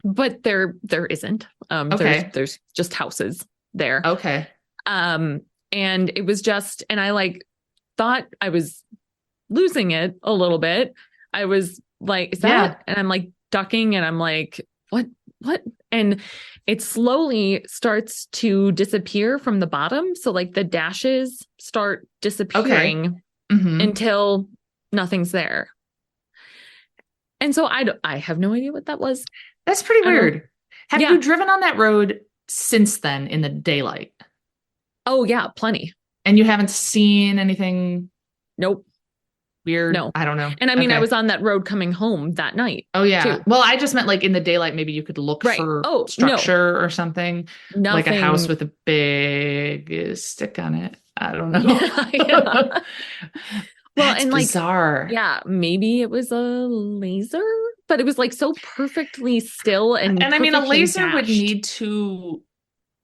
But there isn't. Okay. There's just houses there. Okay. Um, and it was just, and I like thought I was losing it a little bit. I was like, is Yeah. that? And I'm like ducking and I'm like, what? And it slowly starts to disappear from the bottom. So like the dashes start Okay. disappearing Hmm. until nothing's there. And so I have no idea what that was. That's pretty I don't, weird. Have you yeah. driven on that road since then in the daylight? Oh yeah, plenty. And you haven't seen anything Nope. weird? No. I don't know. And I mean, I Okay. was on that road coming home that night Oh yeah. too. Well, I just meant like in the daylight, maybe you could look Right. for Oh, no, structure or something, like a house nothing. with a big stick on it. I don't know. Yeah. Yeah. Well, That's and like, bizarre. yeah, maybe it was a laser, but it was like so perfectly still and And I mean, a perfectly laser would dashed. need to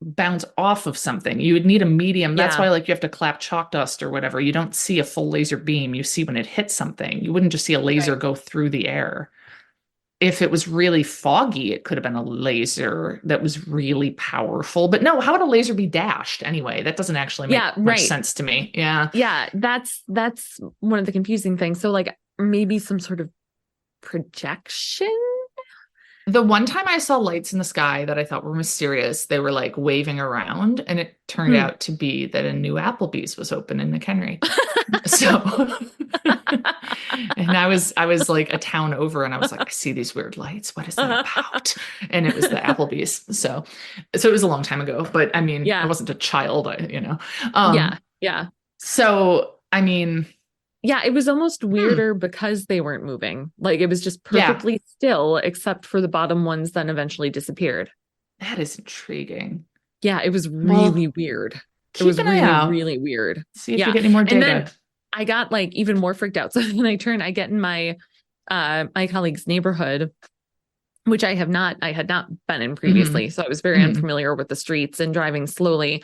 bounce off of something. You would need a medium. That's Yeah. why, like, you have to clap chalk dust or whatever. You don't see a full laser beam. You see when it hits something. You wouldn't just see a laser Right. go through the air. If it was really foggy, it could have been a laser that was really powerful. But no, how would a laser be dashed anyway? That doesn't actually make Yeah. much Right. sense to me. Yeah. Yeah. That's one of the confusing things. So like maybe some sort of projection. The one time I saw lights in the sky that I thought were mysterious, they were like waving around, and it turned Hmm. out to be that a new Applebee's was open in McHenry. So, and I was like a town over, and I was like, I see these weird lights. What is that about? And it was the Applebee's. So it was a long time ago, but I mean, I Yeah. wasn't a child, Yeah. Yeah. So I mean, Yeah, it was almost hmm, weirder because they weren't moving. Like it was just yeah, perfectly still, except for the bottom ones then eventually disappeared. that is intriguing. Yeah, it was Well, really weird. It keep was an eye really, out. really weird. See if you Yeah. get any more And then data. I got like even more freaked out. So then I get in my colleague's neighborhood, which I had not been in Hmm. previously. So I was very Hmm. unfamiliar with the streets and driving slowly.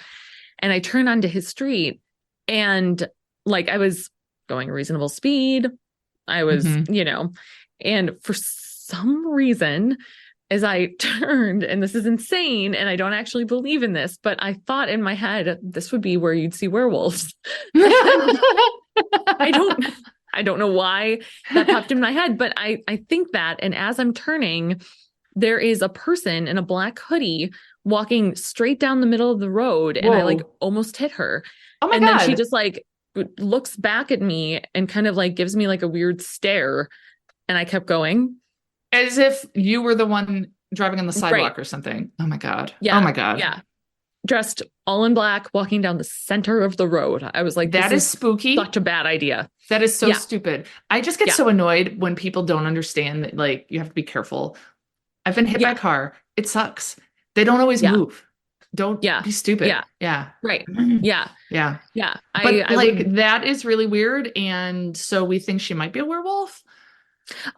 And I turn onto his street and like I was going a reasonable speed. I was, Hmm. and for some reason, as I turned, and this is insane, and I don't actually believe in this, but I thought in my head, this would be where you'd see werewolves. And I don't I don't know why that popped in my head, but I think that, and as I'm turning, there is a person in a black hoodie walking straight down the middle of the road, and I like Whoa. almost hit her. Oh my And then she God. just like looks back at me and kind of like gives me like a weird stare. And I kept going. As if you were the one driving on the Right. sidewalk or something. Oh my God. Oh Yeah. my God. Yeah. Dressed all in black, walking down the center of the road. I was like, this That is is spooky. such a bad idea. That is so Yeah. stupid. I just get Yeah. so annoyed when people don't understand that, like, you have to be careful. I've been hit by a Yeah. car. It sucks. They don't always Yeah. move. Don't Yeah. be stupid. Yeah. Yeah. Right. Yeah. Yeah. Yeah. But I would. that is really weird. And so we think she might be a werewolf.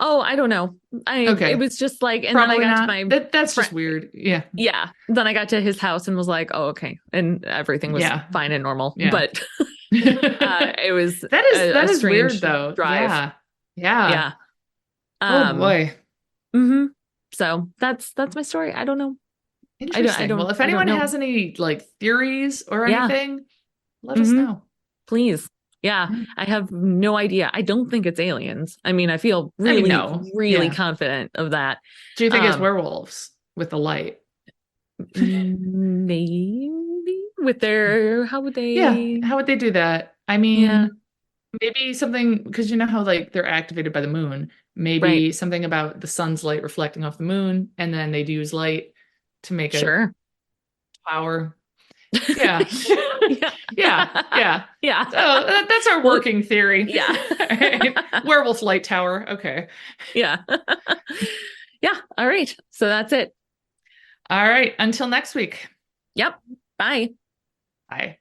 Oh, I don't know. It Okay. was just like, and then I Probably got to not. my That's just friend. weird. Yeah. Yeah. Then I got to his house and was like, oh, okay. And everything was Yeah. fine and normal. Yeah. But That it was that a is weird strange though. drive. Yeah. Yeah. Yeah. Oh Um, boy. hmm So that's my story. I don't know. Interesting. Well, if I don't anyone know. has any like theories or Yeah. anything, let us hmm know. Please. Yeah. I have no idea. I don't think it's aliens. I mean, I feel I mean, really, no. really Yeah. confident of that. Do you think it's Um, werewolves with the light? maybe with their, how would Yeah. they? How would they do that? I Yeah. mean, maybe something because you know how like they're activated by the moon. Right. Maybe something about the sun's light reflecting off the moon, and then they'd use light to make a Sure. power. Yeah. Yeah. Yeah. Yeah. Yeah. So that's our Well, working theory. yeah. All right. Werewolf light tower. Okay. Yeah. Yeah. All right. So that's it. All right. Until next week. Yep. Bye. Bye.